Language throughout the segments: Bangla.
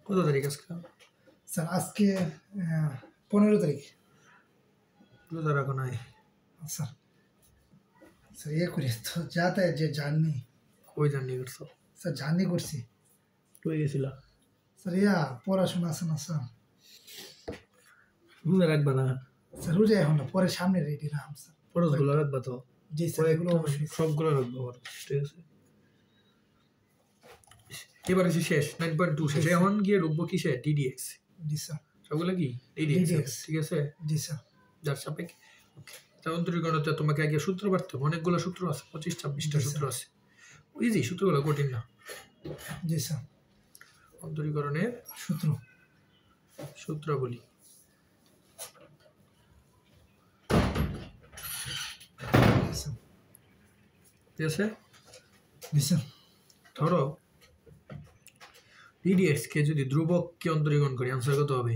কত তারিখ আজকে? স্যার আজকে 15 তারিখ। রোজা রাখো নাই? স্যার স্যার ইয়ে করি তো যাতে যে জার্নি। কই জার্নি করছো? স্যার জার্নি করছি। কই গেছিলা? স্যার পড়াশোনা আছে না স্যার। রোজা রাখবা না? স্যার রোজা এখন না, পরে সামনে রেডি রাখলাম স্যার। ফরজগুলো রাখবা তো? জি স্যার, এগুলো অবশ্যই সবগুলো রাখবো। ঠিক আছে, এবার হচ্ছে শেষ 9.2 শেষ। এখন গিয়ে ঢুকবো কিসে? ডিডিএক্স। জি স্যার, সবগুলো কি ডিডিএক্স? ঠিক আছে, জি স্যার। যার সাপেক্ষে ওকে। অন্তরীকরণতে তোমাকে আগে সূত্র পারতে হবে, অনেকগুলো সূত্র আছে, 25-26টা সূত্র আছে। ইজি, সূত্রগুলো কঠিন না। জি স্যার, অন্তরীকরণের সূত্রাবলী। ঠিক আছে, জি স্যার। ধরো ডিডিএক্স কে যদি ধ্রুবককে অন্তরীকরণ করি, আনসার কত হবে?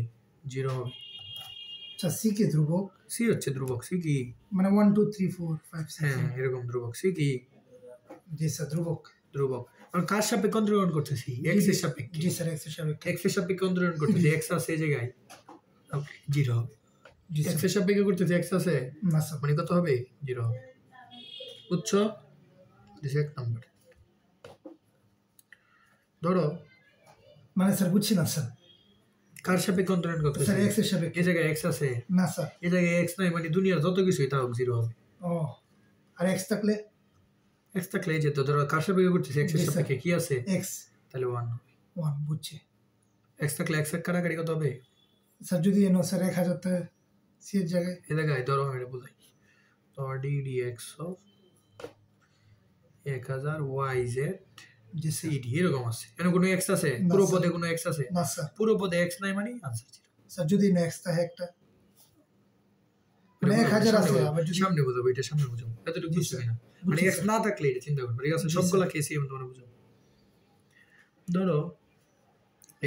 0 হবে। আচ্ছা, সি কে ধ্রুবক? সি হচ্ছে ধ্রুবক। সি কি মানে 1 2 3 4 5 6? হ্যাঁ, এরকম ধ্রুবক। সি কি? জি স্যার, ধ্রুবক। আর কার সাপেক্ষে অন্তরীকরণ করতেছি? এক্স এর সাপেক্ষে। জি স্যার, এক্স এর সাপেক্ষে। এক্স এর সাপেক্ষে অন্তরীকরণ করতেছি, এক্স আছে এই জায়গায়, 0 হবে। জি স্যার। এক্স এর সাপেক্ষে করতেছি, এক্স আছে না স্যার, মানে কত হবে? 0 হবে। বুঝছো? দিস এক নাম্বার। ধরো মানে স্যার বুঝছি না স্যার। কার সাপেক্ষে অন্তরীকরণ করতেছি? স্যার এক্স এর সাপেক্ষে। এই জায়গায় এক্স আছে না স্যার, এই জায়গায় এক্স নাই, মানে দুনিয়ার যত কিছুই তাও 0 হবে। ও, আর এক্স থাকলে? এক্স থাকলে এই যে তো ধরো কার সাপেক্ষে করতেছি, এক্স এর সাপেক্ষে কি আছে? এক্স, তাহলে 1 হবে। 1 বুঝছি। এক্স থাকলে এক্স এর কাটাকাটি কত হবে? স্যার যদি এনো স্যার 1000 তে সি এর জায়গায় এই জায়গায় ধরো আমি বুঝাই, তো ddx of 1000 YZ G sir. CD এরকম আছে। এখানে কোনো এক্স আছে? পুরো পদে কোনো এক্স আছে? না স্যার। পুরো পদে এক্স নাই মানে আনসার 0। স্যার যদি এনো এক্স থাকে একটা, মানে 1000 আছে, আবার যদি সামনে বুঝাবো, এটা সামনে বুঝাবো, এতটুকু বুঝছো কিনা? মানে এক্স না থাকলে এটা চিন্তা করবে, ঠিক আছে? সবগুলা কেসই আমি তোমার বুঝাবো। ধরো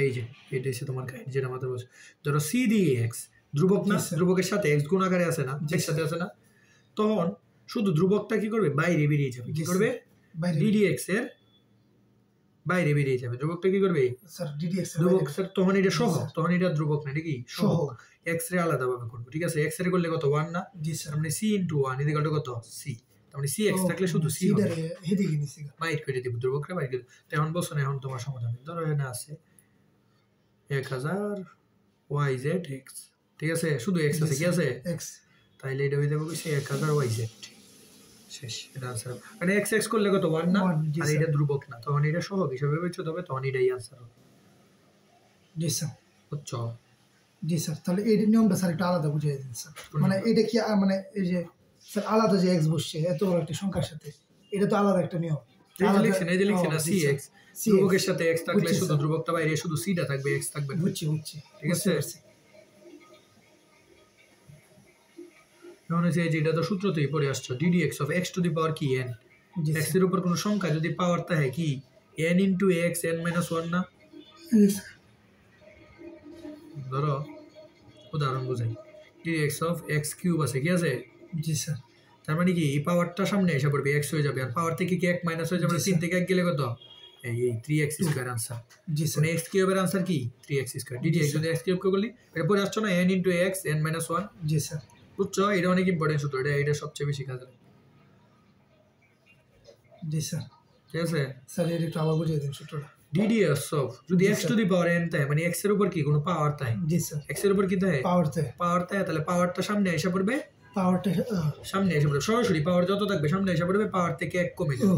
এই যে এটা হচ্ছে তোমার কাহিনী, যেটা মাত্র বলছো। ধরো সি দিয়ে এক্স ধ্রুবক না, ধ্রুবকের সাথে এক্স গুণ আকারে আছে না, একসাথে আছে না, তখন শুধু ধ্রুবকটা কি করবে? বাইরে বেরিয়ে যাবে। কি করবে? ডিডিএক্স এর বাইরে বেরিয়ে যাবে। ধ্রুবকটা কি করবে? স্যার ডিডিএক্স এর ধ্রুবক স্যার, তখন এটা সহগ, তখন এটা ধ্রুবক না, এটা কি সহগ। এক্স রে আলাদা ভাবে করবো, ঠিক আছে? এক্স রে করলে কত? 1 না? জি স্যার। মানে সি ইনটু 1 ইকুয়াল টু কত? সি। তার মানে সি এক্স থাকলে শুধু সি হবে, হেদিকে নিছি বাইর করে দিব, ধ্রুবকটা বাইর করে। তো এখন বলছো না, এখন তোমার সমাধান। ধরো এখানে আছে 1000 YZ X, ঠিক আছে? শুধু এক্স আছে, কি আছে? এক্স। তাইলে এটা হয়ে যাবে কি? 1000 YZ শেষ। এটা আনসার। মানে এক্স এক্স করলে কত? 1 না? আর এটা ধ্রুবক না, তখন এটা সহগ হিসাবে বিবেচিত হবে, তখন এটাই আনসার হবে। জি স্যার। বুঝছো? জি স্যার। তাহলে এই নিয়মটা স্যার একটু আলাদা বুঝিয়ে দিন স্যার। মানে এটা কি মানে এই যে স্যার আলাদা যে এক্স বসছে এত বড় একটা সংখ্যার সাথে, এটা তো আলাদা একটা নিয়ম। এই যে লিখছেন না, সি এক্স ধ্রুবকের সাথে এক্স থাকলে শুধু ধ্রুবকটা বাইরে, শুধু সিটা থাকবে, এক্স থাকবে না। বুঝছি। ঠিক আছে? এখন হচ্ছে যেটা তো সূত্রতেই পড়ে আসছো, d d x of x to the power কি এন। এক্স এর উপর কোনো সংখ্যা যদি পাওয়ার থাকে কি N into x N minus 1 না? ধরো উদাহরণ বুঝাই, ডিডিএক্স অফ এক্স কিউব আছে, কি আছে? জি স্যার। তার মানে কি এই পাওয়ারটা সামনে এসে পড়বে, এক্স হয়ে যাবে, আর পাওয়ার থেকে কি এক মাইনাস হয়ে যাবে? 3 থেকে 1 গেলে কত? এই 3x স্কয়ার আনসার। জি স্যার। মানে এক্স কিউবের আনসার কি? 3x square. ডিডিএক্স যদি এক্স কিউব কে করলি, এটা পরে আসছো না, n into x n minus 1। জি স্যার। বুঝছো? এটা অনেক ইম্পর্টেন্ট সূত্র, এটা সবচেয়ে বেশি কাজে লাগে। জি স্যার। ঠিক আছে স্যার, এটা একটু আবার বুঝিয়ে দিন সূত্রটা। ডিডিএক্স অফ যদি x two the power n থাকে, মানে x এর উপর কি কোনো পাওয়ার থাকে? জি স্যার। x এর উপর কি থাকে? পাওয়ার থাকে। তাহলে পাওয়ারটা সামনে এসে পড়বে, পাওয়ারটা সামনে এসে পড়বে, সরাসরি পাওয়ার যত থাকবে সামনে এসে পড়বে, পাওয়ার থেকে 1 কমে যাবে।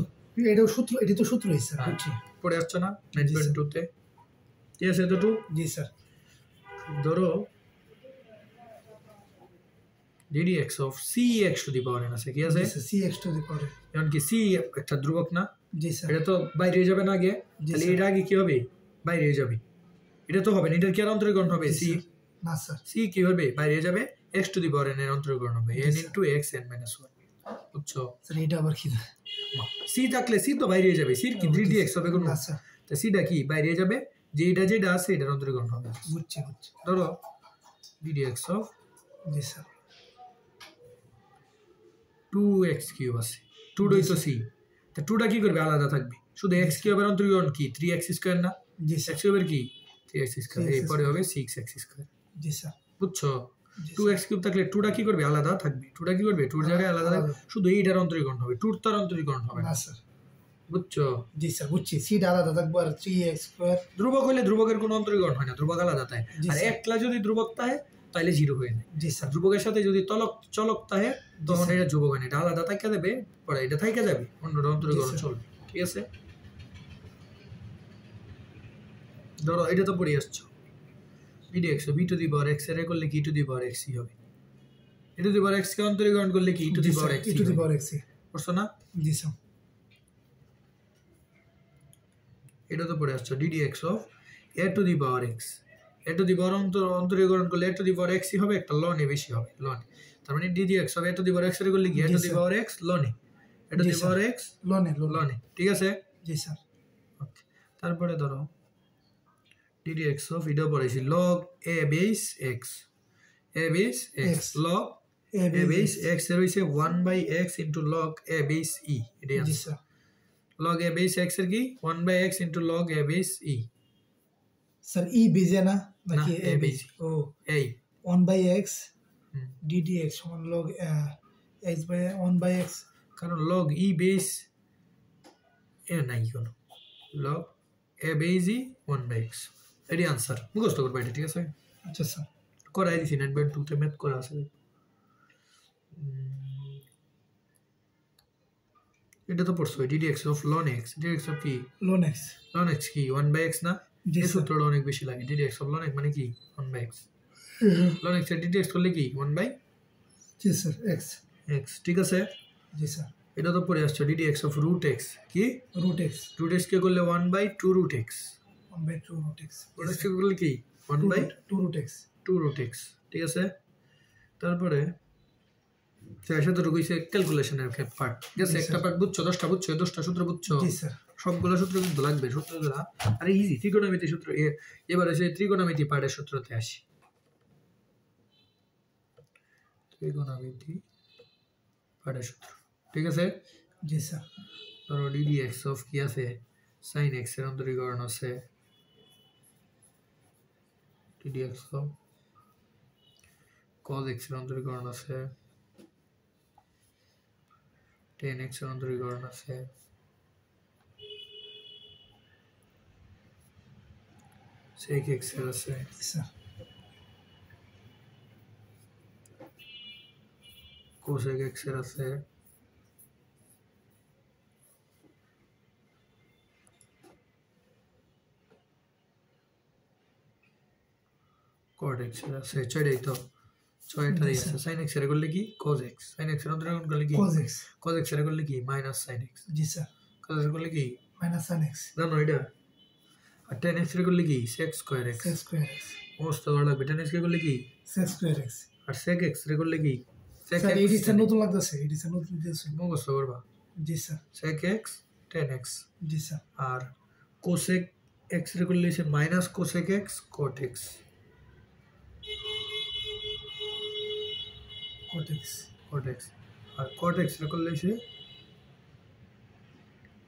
এটাও সূত্র, এটা তো সূত্রই স্যার। বুঝছি। পড়ে আসছো না 9.2 তে? ঠিক আছে তো? জি স্যার। ধরো ddx of cx two the power n আছে, কি আছে? cx টু দি পাওয়ার। এখন কি c একটা ধ্রুবক না? জি স্যার। এটা তো বাইরে হয়ে যাবে না আগে, তাহলে এর আগে কি হবে? বাইরে হয়ে যাবে। এটা তো হবে না, এটার কি আর অন্তরীকরণ হবে? c না স্যার। c কি হবে? বাইরে হয়ে যাবে, x two the power n এর অন্তরীকরণ হবে n into x n minus 1। বুঝছো? স্যার এটা আবার কি? c থাকলে c তো বাইরে হয়ে যাবে, c কি ডিডিএক্স হবে কোন? না স্যার। তো cটা কি বাইরে হয়ে যাবে, যেটা আছে এটার অন্তরীকরণ হবে। বুঝছি। ধরো ddx of G sir 2x cube আছে, 2 ডই তো c, তো 2টা কি করবে? আলাদা থাকবে, শুধু x কিউবের অন্তরীকরণ কি? 3x স্কয়ার না? জি স্যার। x কিউবের কি 3x স্কয়ার এরপরে হবে 6x স্কয়ার জি স্যার বুঝছো জি 2x কিউব থাকলে 2টা কি করবে আলাদা থাকবে 2টা কি করবে 2 জায়গায় আলাদা থাকবে শুধু এইটার অন্তরীকরণ হবে 2 তার অন্তরীকরণ হবে না স্যার বুঝছো জি স্যার বুঝছি সিটা আলাদা থাকবে আর 3x স্কয়ার ধ্রুবক হইলে ধ্রুবকের কোনো অন্তরীকরণ হয় না ধ্রুবক আলাদা থাকে জি আর স্যার। একলা যদি ধ্রুবক থাকে তাহলে জিরো হয়ে যায় জি স্যার ধ্রুবকের সাথে যদি চলক থাকে তখন স্যার। এটা ধ্রুবক হয় না এটা আলাদা থাকা যাবে পরে এটা থাকা যাবে অন্যটা অন্তরীকরণ স্যার। চলবে ঠিক আছে ধরো এটা তো পড়ে আসছো dx b two the power x এর করলে কি টু দি পাওয়ার x হবে e two the power x কে অন্তরীকরণ করলে কি e two the power x E to the power x বুঝছো না জি স্যার এটা তো পড়ে আসছো ddx of a to the power x a to the power অন্তরীকরণ করলে a to the power x হবে একটা ln এ বেশি হবে ln তার মানে ddx of a to the power x এর করলে কি a to the power x ln a to the power x ln ঠিক আছে জি স্যার ওকে তারপরে ধরো ddx অফ এটা পড়েছি log a base x log a base x এর হইছে 1/x into log a base e এটা জি আছে sir log a base x এর কি 1/x into log a base e sir e বেজে না নাকি না, এ a বেজে base। ও এই 1/x হুম। ddx সমান log x by 1/x কারণ log e base এ নাই কোনো log a base e 1/x এটি আনসার মুখস্থ করবা এটা ঠিক আছে আচ্ছা স্যার করাই দিছি নেট ব্যান্ড 2 তে ম্যাথ করা আছে এটা তো পড়ছো ddx of ln x ddx of কি ln x ln x কি 1/x না জি এই স্যার সূত্রটা অনেক বেশি লাগে ddx of ln x মানে কি 1/x ln x এর ddx করলে কি 1/x জি স্যার x ঠিক আছে জি স্যার এটা তো পড়ে আসছে ddx of root x কি root x root x কে করলে 1/2 root x 1/2 root x root x কে করলে কি 1/2 root x root x ঠিক আছে তারপরে শেষে তো রুকইছে ক্যালকুলেশনের পার্ট ঠিক আছে একটা পার্ট বুঝছো 10টা বুঝছো 10টা সূত্র বুঝছো জি স্যার সবগুলো সূত্র কিন্তু লাগবে সূত্রগুলো আরে ইজি ত্রিকোণমিতি সূত্র এবার এসে ত্রিকোণমিতি পার্টের সূত্রতে আসি ত্রিকোণমিতি পার্টের সূত্র ঠিক আছে জি স্যার ধরো ddx অফ কি আছে sin x এর অন্তরীকরণ আছে ddx অফ cos x এর অন্তরীকরণ আছে tan x এর অন্তরীকরণ আছে sec x এর আছে জি স্যার cosec x এর আছে cot x এর আছে ছয়টাই তো ছয়টাই আছে sin x এর করলে কি cos x sin x এর অন্তরীকরণ করলে কি cos x cos x এর করলে কি minus sin x জি স্যার cos x এর করলে কি minus sin x জানো এটা আর tan x এর করলে কি sec square x sec square x সমস্ত ভালো লাগবে tan x এর করলে কি sec square x আর sec x এর করলে কি sec স্যার x এডি স্যার নতুন লাগতেছে এডি স্যার নতুন দিয়েছে মুখস্থ করবা জি sir sec x tan x জি স্যার আর cosec x এর করলে সে minus cosec x cot x cot x cot x আর cot x এর করলে সে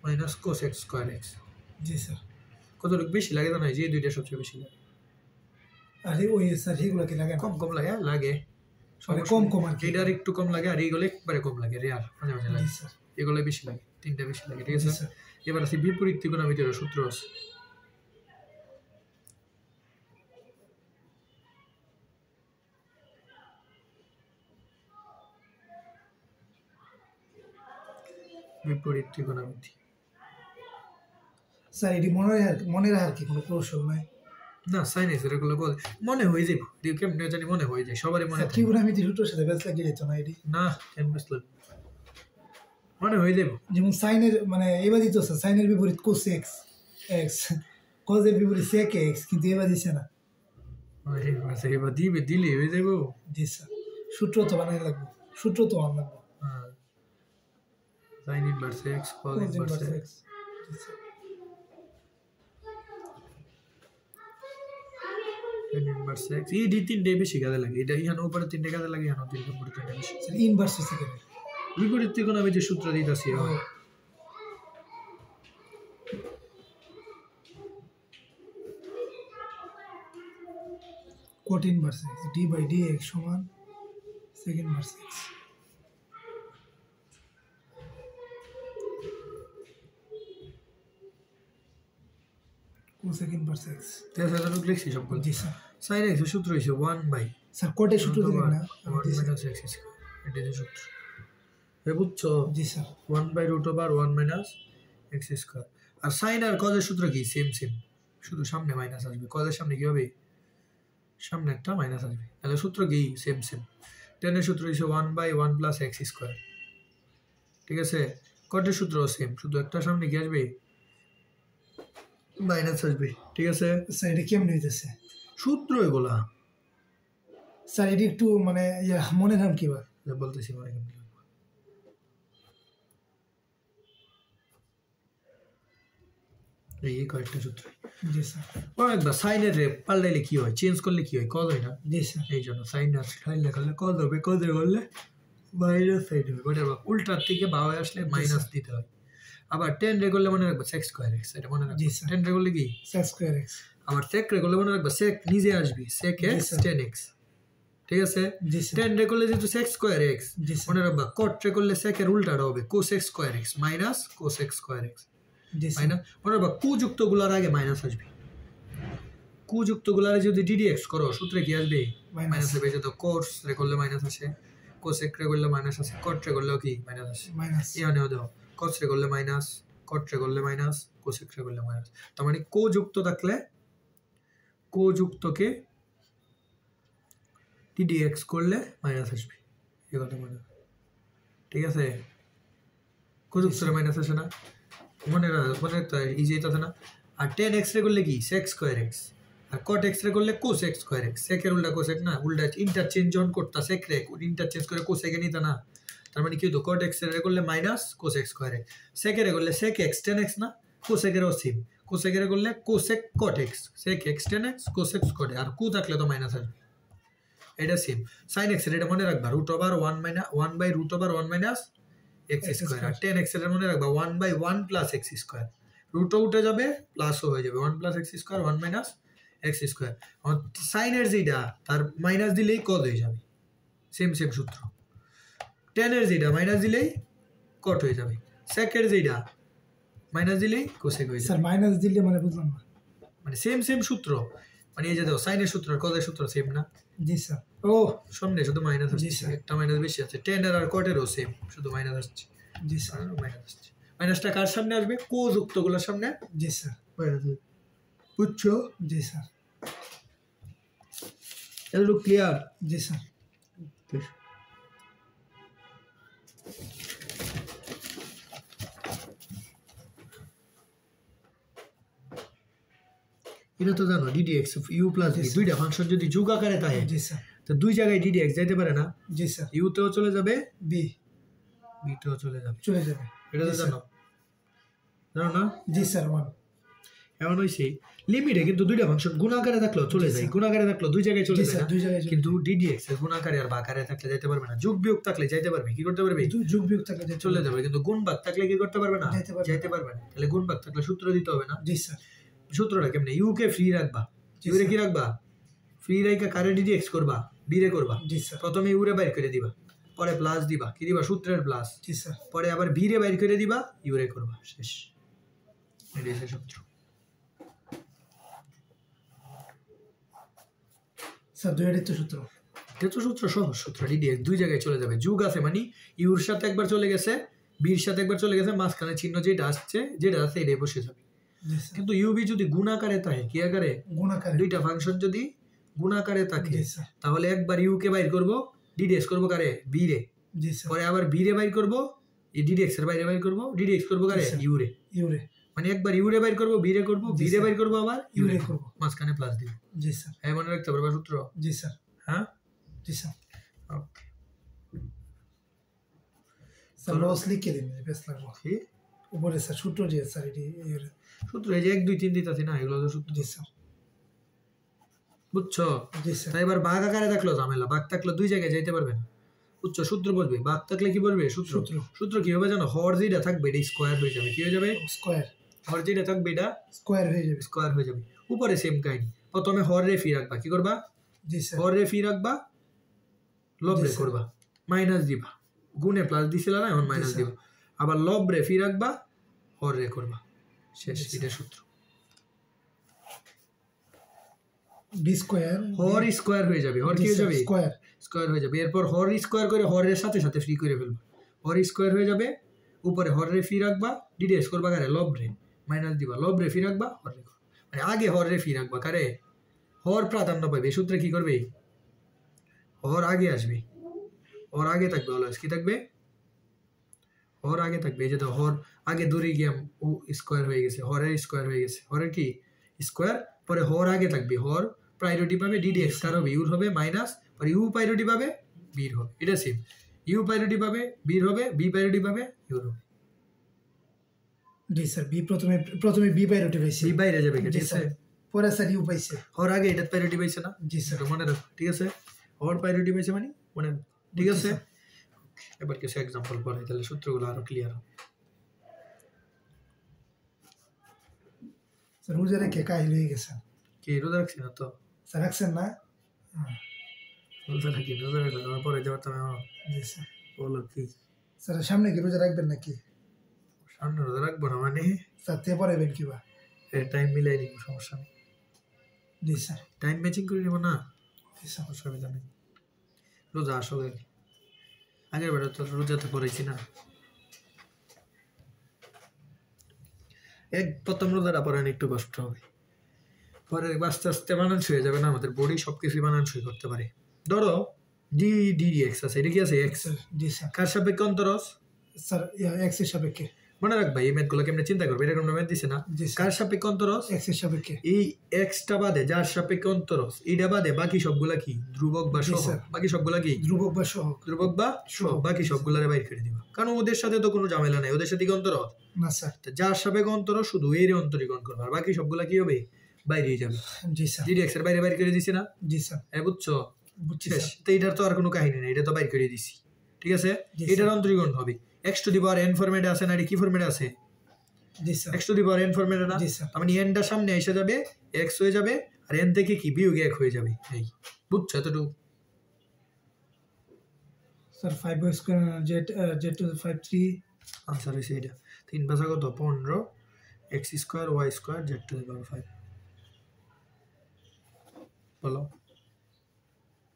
minus cos x square x জি স্যার কতটুকু বেশি লাগে না যে দুইটা সবচেয়ে বেশি লাগে আরে ওই স্যার এগুলো কি লাগে না? কম লাগে লাগে মানে কম কম আর কি এটার একটু কম লাগে আর এইগুলো একবারে কম লাগে রেয়ার মাঝে মাঝে জি লাগে স্যার এগুলো বেশি লাগে তিনটা বেশি লাগে ঠিক জি আছে স্যার এবার আছে বিপরীত ত্রিকোণমিতির সূত্র আছে বিপরীত ত্রিকোণমিতি স্যার এটি মনে রাখার কি কোনো কৌশল নাই না সাইন এক্স এর গুলো মনে হয়ে যাবে কেমনে জানি মনে হয়ে যায় সবারই মনে থাকে ত্রিকোণমিতি সূত্রের সাথে ব্যাস লাগিয়ে যেত না এটি না কেমনে মনে হয়ে যাবে যেমন সাইনের মানে এবার দিত স্যার সাইনের বিপরীত কোস এক্স এক্স কজের বিপরীত সেক এক্স কিন্তু এবার দিছে না এবার দিবে দিলে হয়ে যাবো জি স্যার সূত্র তো বানাই লাগবে সূত্র তো বানানো লাগবে sine inverse x cos cos inverse inverse x x জি স্যার সাইন ইনভার্স এক্স এই তিনটে বেশি কাজে লাগে এটা ইহানো উপরে তিনটে কাজে লাগে ইহানো তিনটে উপরে তিনটে বেশি স্যার ইনভার্স হচ্ছে কেন বিপরীত ত্রিকোণমিতি সূত্র দিতেছি cot inverse x d by dx সমান sec inverse x cosec inverse x তাহলে এতটুকু লিখছি সবগুলো। জি স্যার sin x এর সূত্র হইছে 1/1 স্যার কোটের সূত্র দিলেন না minus x square, এটা হচ্ছে সূত্র। এ বুঝছো? জি স্যার 1/√1 - x স্কয়ার। আর sin আর cos এর সূত্র কি? সেম শুধু সামনে মাইনাস আসবে। cos এর সামনে কি হবে? সামনে একটা মাইনাস আসবে। তাহলে সূত্র কি? সেম tan এর সূত্র হইছে 1/1 + x স্কয়ার। ঠিক আছে? cot এর সূত্র সেম, শুধু একটা সামনে কি আসবে? মাইনাস আসবে। ঠিক আছে? স্যার এটা কেমন হইতেছে সূত্র এগুলা স্যার এটা একটু মানে মনে রাখেন কিবা বলতেছি মানে কেমন লাগবে। এই কয়েকটা সূত্র। জি স্যার একবার সাইনের রে পাল্টাইলে কি হয়? চেঞ্জ করলে কি হয়? cos হয় না? জি স্যার এই জন্য সাইন আছে, সাইন করলে cos হবে, cos করলে মাইনাস সাইন হবে। বাট উল্টার থেকে বাওয়ে আসলে মাইনাস দিতে হয়। আবার tan রে করলে মনে রাখবে sec স্কয়ার x, এটা মনে রাখবে। জি স্যার tan রে করলে কি? sec square x আবার sec রে করলে মনে রাখবে sec নিজে আসবে sec জি x স্যার। tan x। ঠিক আছে? জি স্যার tan রে করলে যেহেতু sec স্কয়ার x, জি স্যার মনে রাখবা cot রে করলে sec এর উল্টাটা হবে cosec square x minus cosec square x। জি স্যার মাইনাস মনে রাখবা কুযুক্ত গুলার আগে মাইনাস আসবে। কুযুক্ত গুলার যদি ddx করো সূত্রে কি আসবে? মাইনাস হবে। যেহেতু cos রে করলে মাইনাস আসে, cosec রে করলে মাইনাস আসে, cot রে করলেও কি মাইনাস আসে। মাইনাস এখানেও দেখো cos রে করলে মাইনাস, cot রে করলে মাইনাস, cosec রে করলে মাইনাস। তার মানে কোযুক্ত থাকলে কোযুক্তকে ddx করলে মাইনাস আসবে, এই কথা মনে রাখো। ঠিক আছে? কোযুক্তরে মাইনাস আসে না, মনে রাখতে ইজি হইতাছে না। আর tan x রে করলে কি? sec square x। আর cot x রে করলে cosec স্কয়ার x। sec এর উল্টা cosec না, উল্টা ইন্টারচেঞ্জ যখন করতা sec রে ইন্টারচেঞ্জ করে cosec এ নিতা না। তার মানে কি হতো? cot x রে করলে minus cosec square x, sec এর করলে sec x tan x না, cosec এরও সেম। cosec এর করলে cosec cot x, sec x tan x cosec cot x। আর কু থাকলে তো মাইনাস আসবে, এটা সেম। sin x এর এটা মনে রাখবা √1/√1 - x স্কয়ার। আর tan x এর মনে রাখবা 1/1 + x স্কয়ার। রুটও উঠে যাবে, প্লাসও হয়ে যাবে, 1 + x square 1 - x square. sin এর যেটা তার মাইনাস দিলেই cos হয়ে যাবে, সেম সূত্র। tan এর যেটা মাইনাস দিলেই cot হয়ে যাবে, sec এর যেটা মাইনাস দিলেই cosec হয়ে যাবে। স্যার মাইনাস দিলে মানে বুঝলাম না মানে সেম সূত্র। মানে এই যে দেখো sin এর সূত্র আর cos এর সূত্র সেম না। জি স্যার ও সামনে শুধু মাইনাস জি আসছে, স্যার। একটা মাইনাস বেশি আছে। tan এর আর cot এরও সেম, শুধু মাইনাস আসছে। জি স্যার মাইনাস আসছে, মাইনাসটা কার সামনে আসবে? কোযুক্ত গুলোর সামনে জি স্যার মাইনাস আসবে। বুঝছো? জি স্যার এগুলো ক্লিয়ার? জি স্যার এটা তো জানো ddx u + v দুইটা ফাংশন যদি যোগ আকারে থাকে জি স্যার তো দুই জায়গায় ddx যাইতে পারে না, জি স্যার u তেও চলে যাবে বি b তেও চলে যাবে। চলে যাবে এটা তো জি, জানো না? জি স্যার 1 এমন হইছে লিমিটে কিন্তু দুইটা ফাংশন গুণ আকারে থাকলেও চলে যায়, গুণ আকারে থাকলেও দুই জায়গায় চলে জি যায় স্যার না। দুই জায়গায় চলে কিন্তু ddx এর গুণ আকারে আর ভাগ আকারে থাকলে যাইতে পারবে না, যোগ বিয়োগ থাকলে যাইতে পারবে। কি করতে পারবে? দুই যোগ বিয়োগ থাকলে যেতে চলে যাবে। কিন্তু গুণ ভাগ থাকলে কি করতে পারবে না? যাইতে পারবে না। যাইতে পারবে না। তাহলে গুণ ভাগ থাকলে সূত্র দিতে হবে না। জি স্যার সূত্রটা কেমনে? ইউ কে ফ্রি রাখবা, জি ইউ রে স্যার। কি রাখবা? ফ্রি রাখা কারে ddx করবা, বি রে করবা। জি স্যার প্রথমে ইউ রে বাইর করে দিবা, পরে প্লাস দিবা, কি দিবা? সূত্রের প্লাস। জি স্যার পরে আবার বি রে বাইর করে দিবা, ইউ রে করবা, শেষ। এটাই হচ্ছে সূত্র। স্যার দুইটাই তো সূত্র এটা তো সূত্র, সহজ সূত্র। ddx দুই জায়গায় চলে যাবে, যোগ আছে মানে ইউর সাথে একবার চলে গেছে, বির সাথে একবার চলে গেছে, মাঝখানে চিহ্ন যেটা আসছে যেটা আছে এটাই বসে যাবে। জি স্যার কিন্তু ইউবি যদি গুণাকারে থাকে, কি আকারে? গুণাকারে দুইটা ফাংশন যদি গুণাকারে থাকে জি স্যার তাহলে একবার ইউ কে বাইর করবো, ddx করবো কারে? বি রে। জি স্যার পরে আবার বি রে বাইর করবো, এই ddx এর বাইরে বাইর করবো, ddx করবো কারে? আচ্ছা। ইউ রে। ইউরে মানে একবার ইউ রে বাইর করবো, বি রে করবো, বি রে বাইর করবো, আবার ইউ রে ইউরে করবো, করবো মাঝখানে প্লাস দিব। জি স্যার হ্যাঁ, মনে রাখতে পারবা সূত্র? জি স্যার হ্যাঁ, জি স্যার ওকে। স্যার লস লিখে দিন বেশ লাগবো কি উপরে স্যার সূত্র যে স্যার এটি সূত্র? এই যে 1 2 3 দিতাছি না, এগুলো তো সূত্র। জি স্যার বুঝছো? জি স্যার তাই এবার ভাগ আকারে থাকলো ঝামেলা, ভাগ থাকলে দুই জায়গায় যাইতে পারবে না। বুঝছো? সূত্র বলবে, ভাগ থাকলে কি বলবে? সূত্র। সূত্র। সূত্র কি হবে জানো? হর যেটা থাকবে এটা স্কয়ার হয়ে যাবে। কি হয়ে যাবে? স্কয়ার হর যেটা থাকবে এটা স্কয়ার হয়ে যাবে স্কয়ার হয়ে যাবে। উপরে সেম কাহিনী, প্রথমে হর রে ফি রাখবা, কি করবা? জি স্যার হরে ফি রাখবা লবরে জি, স্যার। করবা মাইনাস দিবা গুণে প্লাস দিছিল না এখন মাইনাস স্যার। দিবা আবার লবরে ফি রাখবা হরে করবা শেষ জি, স্যার। এটা সূত্র ডি স্কয়ার হর স্কয়ার হয়ে যাবে হর কি হয়ে যাবে স্কয়ার স্কয়ার হয়ে যাবে এরপর হর স্কয়ার করে হরের সাথে সাথে ফ্রি করে ফেলবা হর স্কয়ার হয়ে যাবে উপরে হরে ফি রাখবা ডিডেস করবা কারে লবরে মাইনাস দিবা লবরে ফি রাখবা হরে করবা মানে আগে হরে ফি রাখবা কারে হর প্রাধান্য পাবে এই সূত্রে কি করবে হর আগে আসবে হর আগে থাকবে অলওয়েজ কি থাকবে হর আগে থাকবে এই যে তো হর আগে দূরে গিয়ে ও স্কয়ার হয়ে গেছে হরের স্কয়ার হয়ে গেছে হরের কি স্কয়ার পরে হর আগে থাকবে হর প্রায়োরিটি পাবে ডিডি এক্স তার হবে ইউর হবে মাইনাস পরে ইউ প্রায়োরিটি পাবে বির হবে এটা সেম ইউ প্রায়োরিটি পাবে বির হবে বি প্রায়োরিটি পাবে ইউর হবে জি স্যার বি প্রথমে বি বাইরে পাইছে বি বাইরে যাবে জি, ঠিক আছে স্যার। পরে স্যার ইউ পাইছে হর আগে এটা প্রায়োরিটি পাইছে না জি স্যার এটা মনে রাখো ঠিক আছে হর প্রায়োরিটি পাইছে মানে মনে রাখো ঠিক আছে স্যার। এবার কিছু এক্সাম্পল পড়াই তাহলে সূত্রগুলো আরো ক্লিয়ার হবে স্যার রোজা রেখে কাহিল হয়ে গেছে কি রোজা রাখছি না তো স্যার রাখছেন না হ্যাঁ, রোজা রাখি রোজা রাখলে আমার পরে যাওয়ার তো জি স্যার বলো কি স্যার সামনে কি রোজা রাখবেন নাকি সামনে রোজা রাখবো না মানে স্যার তে পড়াবেন কিবা টাইম মিলাই নিব সমস্যা নেই জি স্যার টাইম ম্যাচিং করে নেবো না জি স্যার অসুবিধা নেই রোজা আসো আগে আগের বেলা তো রোজাতে পড়েছি না প্রথম রোজাটা পড়ানো একটু কষ্ট হবে পরে আস্তে আস্তে বানানসই হয়ে যাবে না আমাদের বডি সব কিছু বানানসই করতে পারে ধরো ডি ডি এক্স আছে এটা কি আছে এক্স স্যার জি স্যার কার সাপেক্ষে অন্তরস স্যার এক্স এর সাপেক্ষে মনে রাখবা এই ম্যাথগুলো কেমনে চিন্তা করবে এরকম ম্যাথ দিছে না জি স্যার কার সাপেক্ষে অন্তরস এক্স এর সাপেক্ষে এই এক্সটা বাদে যার সাপেক্ষে অন্তরস এইটা বাদে বাকি সবগুলা কি ধ্রুবক বা জি, সহগ স্যার। বাকি সবগুলা কি ধ্রুবক বা সহগ ধ্রুবক বা সহগ বাকি সবগুলারে বাইর করে দিবা কারণ ওদের সাথে তো কোনো ঝামেলা নাই ওদের সাথে কি অন্তরস না স্যার তো যার সাপেক্ষে অন্তরস শুধু এর অন্তরীকরণ করবা আর বাকি সবগুলা কি হবে বাইরেই যাবে জি স্যার ডিডি এক্স এর বাইরে বাইর করে দিছি না জি স্যার বুঝছো বুঝছি শেষ স্যার তো এটার তো আর কোনো কাহিনী নেই এটা তো বাইর করে দিছি ঠিক আছে জি, এটার স্যার। অন্তরীকরণ হবে x to the power n ফরম্যাটে আছে না এটা কি ফরম্যাটে আছে জি sir x to the power n ফরম্যাটে না জি স্যার তার মানে এনটা সামনে এসে যাবে এক্স হয়ে যাবে আর এন থেকে কি বিয়োগ এক হয়ে যাবে এই বুঝছো এতটুকু sir 5 square z to 5 3 answer হয়েছে এটা 3 পাঁচা কত 15 x square y square z to the power 5 বলো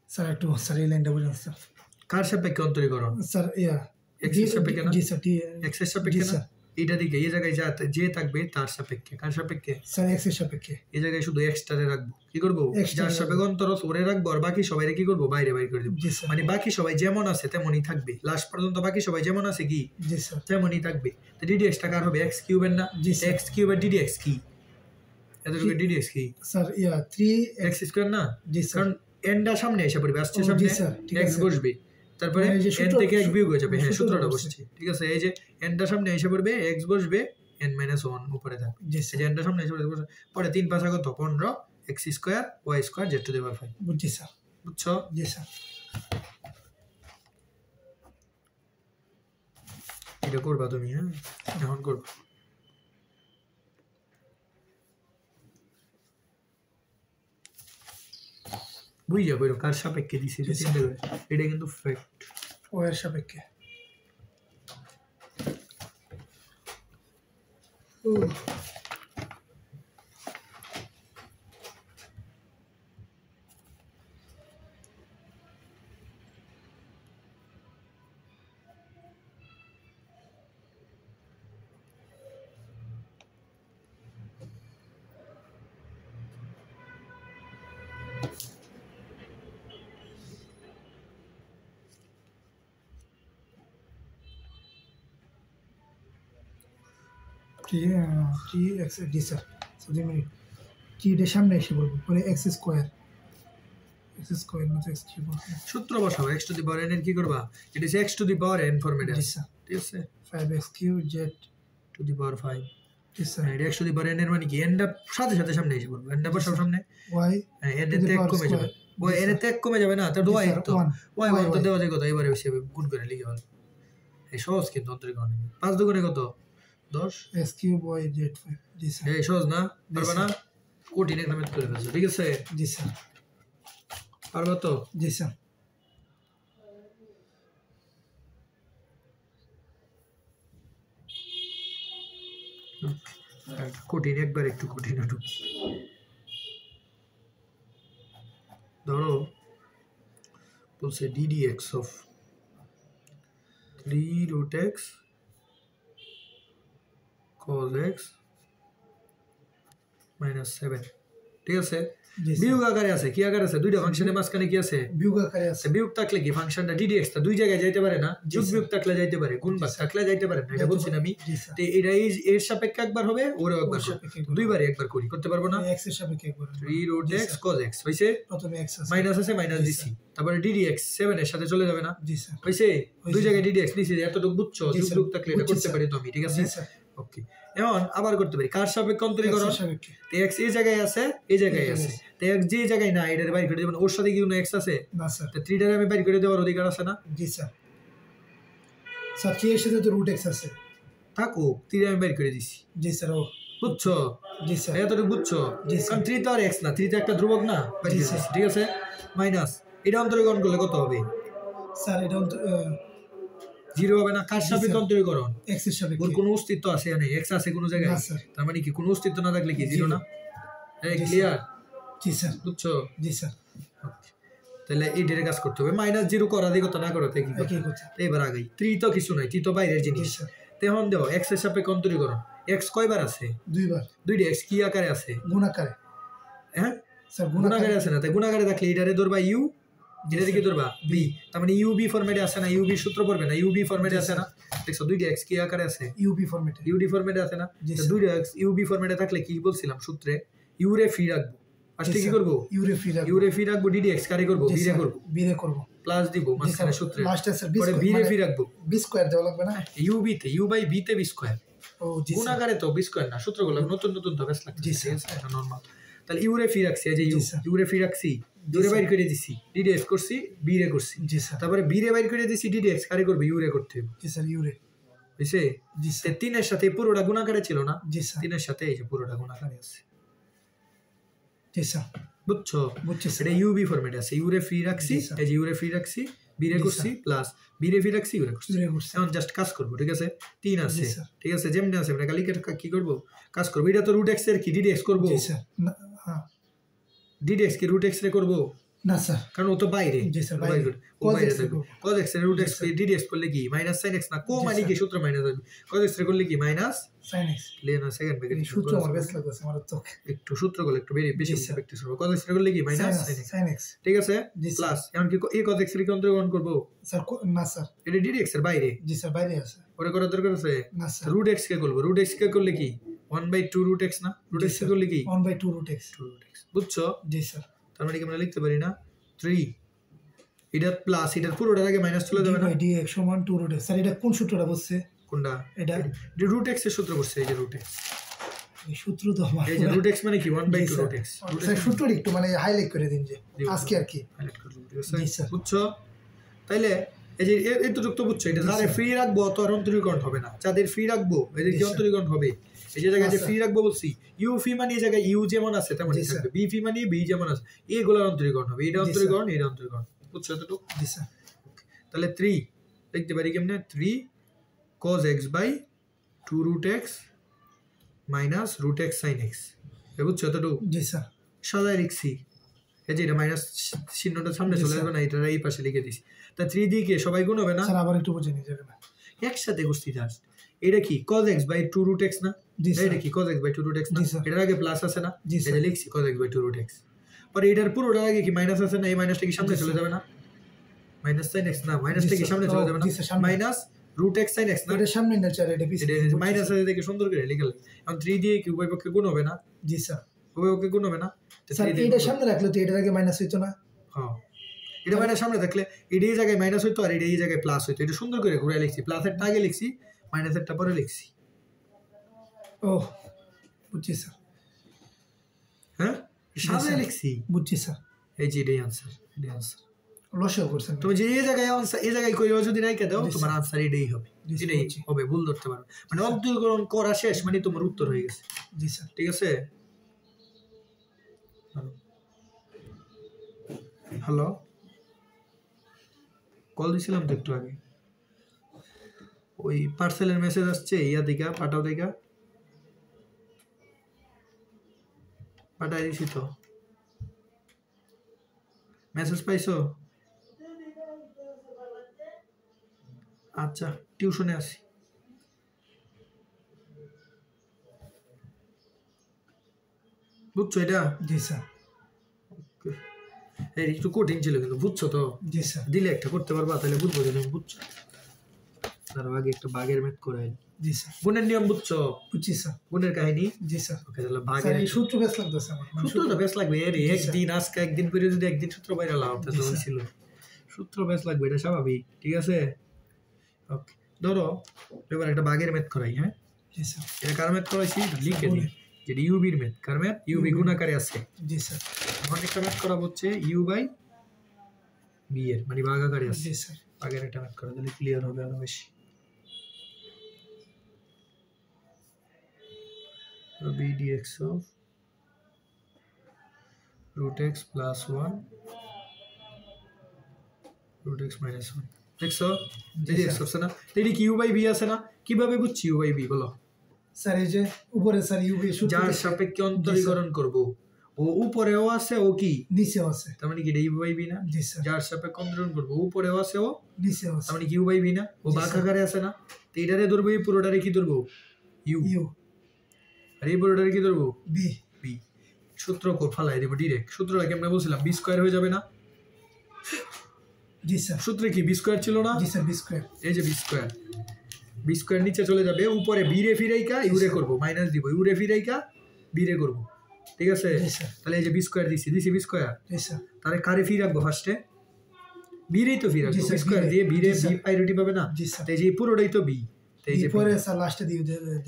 স্যার একটু স্যার এই লাইনটা বুঝুন স্যার কার সাপেক্ষে অন্তরীকরণ স্যার ইয়া এক্স এর সাপেক্ষে না জি স্যার এক্স এর সাপেক্ষে জি, না স্যার। এইটা দিকে এই জায়গায় যা যে থাকবে তার সাপেক্ষে কার সাপেক্ষে স্যার এক্স এর সাপেক্ষে এই জায়গায় শুধু এক্সট্রারে রাখবো কি করবো Extra যার রে সাপেক্ষে অন্তরস ওরে রাখবো আর বাকি সবাই কি করবো বাইরে বাইর করে দেবো জি স্যার মানে বাকি সবাই যেমন আছে তেমনই থাকবে লাস্ট পর্যন্ত বাকি সবাই যেমন আছে কি জি স্যার তেমনই থাকবে তো ডিডি এক্সটা কার হবে এক্স কিউবের না জি, স্যার। এক্স কিউবের ডিডি এক্স কি এতটুকু ডিডি এক্স কি স্যার ইয়া 3 এক্স স্কোয়ার না জি স্যার কারণ এনটা সামনে এসে পড়বে আসছে ও, জি, সামনে স্যার, ঠিক এক্স আছে। বসবে তারপরে মানে এই যে এন সূত্র- থেকে এক বিয়োগ হয়ে যাবে হ্যাঁ সূত্রটা সূত্রটা বসছে। বসছে ঠিক আছে এই যে এনটা সামনে এসে পড়বে এক্স বসবে এন মাইনাস ওয়ান উপরে থাকবে জি এই স্যার যে এনটা সামনে এসে পড়বে পরে 3 পাঁচা কত 15 x square y square z to the power 5 বুঝছি স্যার বুঝছো জি স্যার এটা করবা তুমি হ্যাঁ এখন করবা বুঝা কইরো কার সাপেক্ষে দিছি এটা চিন্তা করে এটা কিন্তু ফ্যাক্ট ও এর সাপেক্ষে ও টি এক্স জি স্যার স্যার 2 মিনিট টি এর সামনে এসে বলবো পরে এক্স স্কয়ার না তো এক্স কিউব সূত্র বসাও x to the power n এর কি করবা it is x to the power n ফরম্যাটে জি আছে স্যার ঠিক আছে 5x cube z to the power 5 জি স্যার এটা x to the power n এর মানে কি এনটা সাথে সাথে সামনে এসে পড়বে এনটা বসাও সামনে ওয়াই এন to এর the ত্যাগ power কমে যাবে square. ওই জি, এন এর স্যার। ত্যাগ কমে যাবে না তো জি, ওয়াই স্যার, তো one. ওয়াই Y, তো Y. দেওয়া যায় কত এবারে হিসেবে গুণ করে লিখে ভালো এই সহজ কিন্তু অন্তরীকরণ 5 দুগুণে কত 10 এক্স কিউব ওয়াই জেড 5 জি স্যার এই সহজ না পারবা স্যার। না কঠিন একটা ম্যাথ করে ফেলছো ঠিক আছে জি স্যার পারবো তো? জি স্যার। কঠিন, একবার একটু কঠিন একটু। ধরো বলছে ddx of 3 root x cos x minus 7, ঠিক আছে? জি স্যার। বিয়োগ আকারে আছে, কি আকারে আছে? দুইটা ফাংশনের মাঝখানে কি আছে? বিয়োগ আকারে আছে। বিয়োগ থাকলে কি ফাংশনটা ddx টা দুই জায়গায় যাইতে পারে না? যোগ বিয়োগ থাকলে যাইতে পারে, গুণ ভাগ থাকলে যাইতে পারে না, এটা বলছি না আমি। জি স্যার। তো এটা এর সাপেক্ষে একবার হবে, ওরও একবার হবে, দুইবারই একবার করি, করতে পারবো না? x এর সাপেক্ষে একবার 3 root x cos x হইছে, প্রথমে x আছে, মাইনাস আছে, মাইনাস দিছি, তারপরে ddx 7 এর সাথে চলে যাবে না? জি স্যার। হইছে, দুই জায়গায় ddx নিছি, এতটুকু বুঝছো? জি যোগ স্যার, বিয়োগ থাকলে এটা বুঝছি করতে স্যার। পারি তো আমি, ঠিক আছে? জি স্যার। ওকে, এখন আবার করতে পারি কার সাপেক্ষে অন্তরীকরণ? x এর সাপেক্ষে। তো x এই জায়গায় আছে, এই জায়গায় আছে, তো x যে জায়গায় না এটার বাইর করে দেবেন, ওর সাথে কি কোনো x আছে? না স্যার। তো 3 টারে আমি বাইর করে দেওয়ার অধিকার আছে না? জি স্যার। স্যার কি এর সাথে তো রুট x আছে। থাকো, 3 আমি বাইর করে দিছি। জি স্যার। ও বুঝছো? জি স্যার। এতটুকু বুঝছো? জি স্যার। কারণ 3 তো আর x না, 3 তো একটা ধ্রুবক না, বাইর জি করে স্যার। দিছি, ঠিক আছে? মাইনাস এটা অন্তরীকরণ করলে কত হবে? স্যার এটা 0 হবে না? কার সাপেক্ষে অন্তরীকরণ? x এর সাপেক্ষে। ওর কোনো অস্তিত্ব আছে না, x আছে কোনো জায়গায়? না স্যার। তার মানে কি কোনো অস্তিত্ব না থাকলে কি 0 না? এই জি ক্লিয়ার? জি স্যার। বুঝছো? জি স্যার। তাহলে এই ডের কাজ করতে হবে, -0 করা দিয়ে কত না করতে কি একই কথা। এবার আগাই। 3 তো কিছু নাই, 3 তো বাইরের জি জিনিস। স্যার। তখন দাও x এর সাপেক্ষে অন্তরীকরণ, x কয়বার আছে? দুইবার। দুইটা x কি আকারে আছে? গুণ আকারে। হ্যাঁ, স্যার গুণাকারে আছে না? তাই গুণাকারে থাকলে এটারে ধরবা u, এটারে কি ধরবা b, তার মানে ub ফরম্যাটে আছে না? ub সূত্র পড়বে না? ub ফরম্যাটে আছে না? দেখছো দুইটা x কি আকারে আছে? UV ফরম্যাটে। ud ফরম্যাটে আছে না? জি তো স্যার। দুইটা x ub ফরম্যাটে থাকলে কি বলছিলাম সূত্রে? u রে ফ্রি রাখবো, আসলে কি করব? ইউরে ফ্রি রাখবো। u রে ফ্রি রাখবো, ddx কারে করব? b রে করব, b রে করব, প্লাস দিব মাঝখানে সূত্রে, লাস্টে স্যার পরে b রে ফ্রি রাখবো, b স্কয়ার দেওয়া লাগবে না? ub তে u বাই b তে b স্কয়ার। ও জি স্যার। গুণাকারে তো b স্কয়ার না, সূত্রগুলো নতুন নতুন তো বেশ লাগছে, জি ঠিক আছে? এটা নরমাল। তাহলে u রে ফ্রি রাখছি, এই যে জি স্যার। u রে ফ্রি রাখছি, দূরে বাইর করে দিছি, ddx করছি, b রে করছি, জি স্যার। তারপরে b রে বাইর করে দিছি, ddx কারে করবে? u রে করতে হবে, জি স্যার। ইউরে। বুঝছে? জি তে স্যার। 3 এর সাথে পুরোটা গুণাকারে ছিল না? জি স্যার। 3 এর সাথে এই যে পুরোটা গুণাকারে আছে, জি স্যার। বুঝছো? বুঝছি স্যার। এটা ইউবি ফরম্যাটে আছে, ইউ রে ফ্রি রাখছি, জি স্যার। এই যে ইউ রে ফ্রি রাখছি, বি রে জি করছি, প্লাস বি রে ফ্রি রাখছি, ইউ রে করছি। ইউরে করছি। এখন জাস্ট কাজ করব, ঠিক আছে? 3 আছে, জি স্যার। ঠিক আছে? যেমনি আছে আমরা কালি কি করব? কাজ করব। এটা তো রুট x এর কি ddx করব? জি স্যার। না, হ্যাঁ। ddx কি রুট x রে করব? না স্যার। কারণ ও তো বাইরে, জি স্যার, ও বাইরে। বাইরে, ও cos বাইরে x রে থাকবে। করব। cos x এর রুট x কে ddx করলে কি মাইনাস sin x না? কো জি মানে স্যার। কি সূত্র মাইনাস হবে, cos x রে করলে কি মাইনাস sin x। লিয়ে না সেকেন্ড ব্র্যাকেট এই সূত্র আমার বেশ লাগছে আমার তো। একটু সূত্রগুলো একটু বেশি জি স্যার। প্র্যাকটিস করব। cos x রে করলে কি minus sin x, sin x। ঠিক আছে? জি স্যার। প্লাস এখন কি এই cos x রে কি অন্তর্গ্রহণ করব? স্যার না স্যার। এটা ddx এর বাইরে, জি স্যার, বাইরে আছে। ওরে করার দরকার আছে? না স্যার। রুট x কে করব, রুট x কে করলে কি 1/2 রুট x না? রুট x কে করলে কি 1/2 রুট x। 2 রুট x, বুঝছো? জি স্যার। তার মানে কি আমরা লিখতে পারি না 3, এটা প্লাস এটার পুরোটার আগে মাইনাস চলে যাবে না? dx সমান 2 রুট x। স্যার এটা কোন সূত্রটা বলছে? কোনটা? এটা রুট x এর সূত্র বলছে, এই যে রুট x, এই সূত্র তো আমার এই যে রুট x মানে কি 1/2 রুট x। স্যার সূত্রটা একটু মানে হাইলাইট করে দিন যে আজকে আর কি। হাইলাইট করে দেব, ঠিক জি আছে? স্যার। বুঝছো? তাইলে এই যে এতটুকু তো বুঝছো, এটা যাদের ফ্রি রাখবো অত আর অন্তরীকরণ হবে না, যাদের ফ্রি রাখবো এদের কি অন্তরীকরণ হবে? এই যে জায়গায় যে ফ্রি রাখবো বলছি, ইউ ফি মানে এই জায়গায় ইউ যেমন আছে তেমনই থাকবে, বি ফি মানে বি যেমন আছে, এইগুলোর অন্তরীকরণ হবে, এটা অন্তরীকরণ, এটা অন্তরীকরণ, বুঝছো এতটুকু? জি স্যার। তাহলে 3 লিখতে পারি কেমনে? 3 cos x by 2 root x minus root x sin x, বুঝছো এতটুকু? জি স্যার। সাজায় লিখছি, এই যে এটা মাইনাস চিহ্নটা সামনে চলে আসবে না, এটা এই পাশে লিখে দিছি। তা 3 দিয়ে কি সবাই গুণ হবে না? স্যার আবার একটু বুঝে নিয়ে যাবে না? একসাথে করছি জাস্ট। এটা কি cos x by 2 root x না? জি স্যার। এটা কি cos x by 2 root x না? জি স্যার। এটার আগে প্লাস আছে না? জি স্যার। এটা লিখছি cos x by 2 root x, পরে এটার পুরোটার আগে কি মাইনাস আছে না? এই মাইনাসটা কি সামনে চলে যাবে না? মাইনাস sin x না, মাইনাসটা কি সামনে চলে যাবে না? জি স্যার, সামনে। Minus root x sin x না? এটা সামনে না স্যার, এটা পিছনে। এটা মাইনাস আছে দেখে সুন্দর করে লিখে লাগবে। এখন 3 দিয়ে কি উভয় পক্ষে গুণ হবে না? জি স্যার। উভয় পক্ষে গুণ হবে না? তো স্যার 3 দিয়ে এটা সামনে রাখলে তো এটার আগে মাইনাস হইতো না? হ্যাঁ, এটা মাইনাস সামনে থাকলে এটা এই জায়গায় মাইনাস হইতো আর এটা এই জায়গায় প্লাস হইতো। এটা সুন্দর করে ঘুরে লিখছি, প্লাসেরটা আগে লিখছি, মাইনাসেরটা পরে লিখছি। ও বুঝছি স্যার। হ্যাঁ, সামনে লিখছি, বুঝছি স্যার। এই যে এটাই আনসার, এটাই আনসার। লসও করছেন তুমি যে এই জায়গায় আনসার, এই জায়গায় কইও যদি রাইখা দাও তোমার আনসার এটাই হবে, জি স্যার, এটাই বুঝছি। হবে, ভুল ধরতে পারো। মানে অন্তরীকরণ করা শেষ মানে তোমার উত্তর হয়ে গেছে, জি স্যার। ঠিক আছে? হ্যালো, কল দিছিলাম তো একটু আগে, ওই পার্সেলের মেসেজ আসছে, ইয়া দিকা পাঠাও দিকা, পাঠাই দিছি তো, মেসেজ পাইছো? আচ্ছা, টিউশনে আসি। বুঝছো এটা? জি স্যার। এই একটু কঠিন ছিল কিন্তু, বুঝছো তো? জি স্যার। দিলে একটা করতে পারবা, তাহলে বুঝবো যে তুমি বুঝছো। তার আগে একটা বাঘের ম্যাথ করে আইনি। জি স্যার। গুণের নিয়ম বুঝছো? বুঝছি স্যার। গুণের কাহিনী? জি স্যার। ওকে, তাহলে স্যার বাঘের এই সূত্র বেশ লাগতেছে আমার, সূত্র তো বেশ লাগবে। এর জি স্যার। একদিন আজকে একদিন করে যদি একদিন সূত্র বাইরে লাভ জি তো স্যার। ছিল, সূত্র বেশ লাগবে, এটা স্বাভাবিক। ঠিক আছে, ওকে। ধরো এবার একটা বাঘের ম্যাথ করাই। হ্যাঁ, জি স্যার। এটা কার ম্যাথ করাইছি লিখে দিই, যেটা ইউবির ম্যাথ। কার ম্যাথ? ইউবি গুণাকারে আছে। জি স্যার। এখন একটা ম্যাথ করা হচ্ছে ইউ বাই বি এর, মানে ভাগ আকারে আছে। জি স্যার। আগের একটা ম্যাথ করা দিলে ক্লিয়ার হবে আরো বেশি। বি dx of root x plus 1 root x minus 1 দেখছো? এই x আছে না, এটি কি u বাই b আছে না? কিভাবে বুঝছি u বাই b বলো? স্যার এই যে উপরে স্যার ইউ বি সূত্র যার সাপেক্ষে অন্তরীকরণ করব, ও উপরেও আছে, ও কি নিচেও আছে, তার মানে কি এটা u বাই b না? জি স্যার। যার সাপেক্ষে অন্তরীকরণ করব, উপরেও আছে, ও নিচেও আছে, তার মানে কি u বাই b না? ও জি বাঁক স্যার। আকারে আছে না, তো এটারে ধরবো, এই পুরোটারে কি ধরবো? u, ইউ আর এই পুরোটারে কি ধরবো? বি। b। সূত্র কোড ফালাই দেব ডিরেক্ট। সূত্রটা কি আমরা বলছিলাম b স্কয়ার হয়ে যাবে না? জি স্যার। সূত্রে কি b স্কয়ার ছিল না? জি স্যার, বি স্কয়ার। এই যে b স্কয়ার, বি স্কয়ার নিচে চলে যাবে, উপরে বি রে ফিরাইকা ইউরে করব, মাইনাস দিব, ইউরে ফিরাইকা বি রে করব। ঠিক আছে, জি স্যার। তাহলে এই যে বি স্কয়ার দিছি বি স্কয়ার, জি স্যার। তাহলে কারে ফি রাখবো ফার্স্টে? বি রেই তো ফি রাখবো। জি স্যার, বি স্কয়ার বি রে। দিয়ে বি রে জি বি স্যার। প্রায়োরিটি পাবে না? জি স্যার। তো এই যে পুরোটাই তো বি, তো এই যে পরে স্যার লাস্টে দিয়ে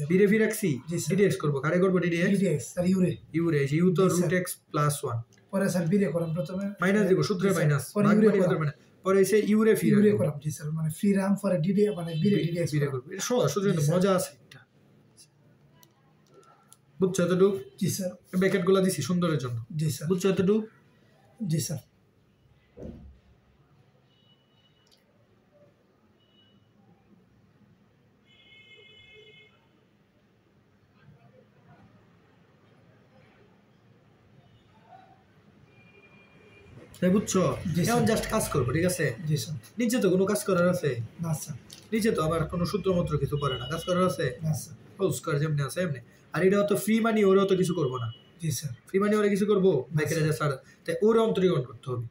বি রে ফি রাখছি, জি স্যার। ডিডিএক্স করব, কারে করব? ডিডিএক্স ডিডিএক্স স্যার, ইউরে। ইউরে, এই যে ইউ তো জি স্যার। রুট এক্স প্লাস 1, পরে স্যার বিরে করাম প্রথমে, মাইনাস দিব, সূত্রে জি স্যার। মাইনাস, পরে ভাগ ইউরে মানে করাম, মানে পরে এসে ইউরে ফি ইউরে রাখবো, করাম। জি স্যার, মানে ফ্রি রাম পরে ডিডি মানে বিরে ডিডিএক্স বি রে করাম। করব। এটা সহজ, শুধু জি স্যার। মজা আছে এটা, বুঝছো এতটুকু? জি স্যার। ব্র্যাকেট গুলা দিছি সুন্দরের জন্য, জি স্যার। বুঝছো এতটুকু? জি স্যার। তাই বুঝছো? জি স্যার। এখন জাস্ট কাজ করবো, ঠিক আছে? জি স্যার। নিচে তো কোনো কাজ করার আছে? না স্যার। নিচে তো আবার কোনো সূত্রমন্ত্র কিছু করে না, কাজ করার আছে? না স্যার। হোল স্কয়ার যেমনি আছে এমনি। আর এটা তো ফ্রি মানি, ওরাও তো কিছু করবো না। জি স্যার। ফ্রি মানি ওরা কিছু করবো দেখে স্যার। যা স্যার, তাই ওরা অন্তরীকরণ করতে হবে।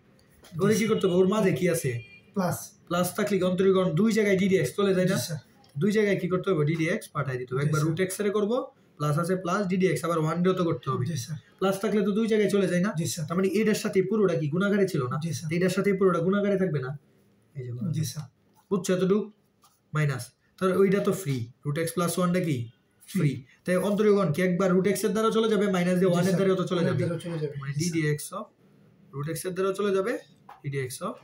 ওরে কি করতে হবে? ওর মাঝে কি আছে? প্লাস। প্লাস থাকলে কি অন্তরীকরণ দুই জায়গায় ডিডিএক্স চলে যায় জি না? স্যার। দুই জায়গায় কি করতে হবে? ডিডিএক্স পাঠাই দিতে হবে। জি একবার স্যার। রুট এক্স এর করবো, প্লাস আছে প্লাস ডিডিএক্স, আবার ওয়ান ডেও তো করতে হবে। জি স্যার। প্লাস থাকলে তো দুই জায়গায় চলে যায় না? জি স্যার। তার মানে এটার সাথে পুরোটা কি গুণাকারে ছিল না? জি স্যার। এটার সাথে পুরোটা গুণাকারে থাকবে না? এই যে জি স্যার। বুঝছো এতটুকু? মাইনাস, তাহলে ওইটা তো ফ্রি, রুট এক্স প্লাস ওয়ানটা কি ফ্রি, তাই অন্তরীকরণ কি একবার রুট এক্স এর দ্বারা চলে যাবে, মাইনাস দিয়ে ওয়ান এর দ্বারাও তো চলে যাবে, মানে ডিডিএক্স অফ রুট এক্স এর দ্বারাও চলে যাবে, ডিডিএক্স অফ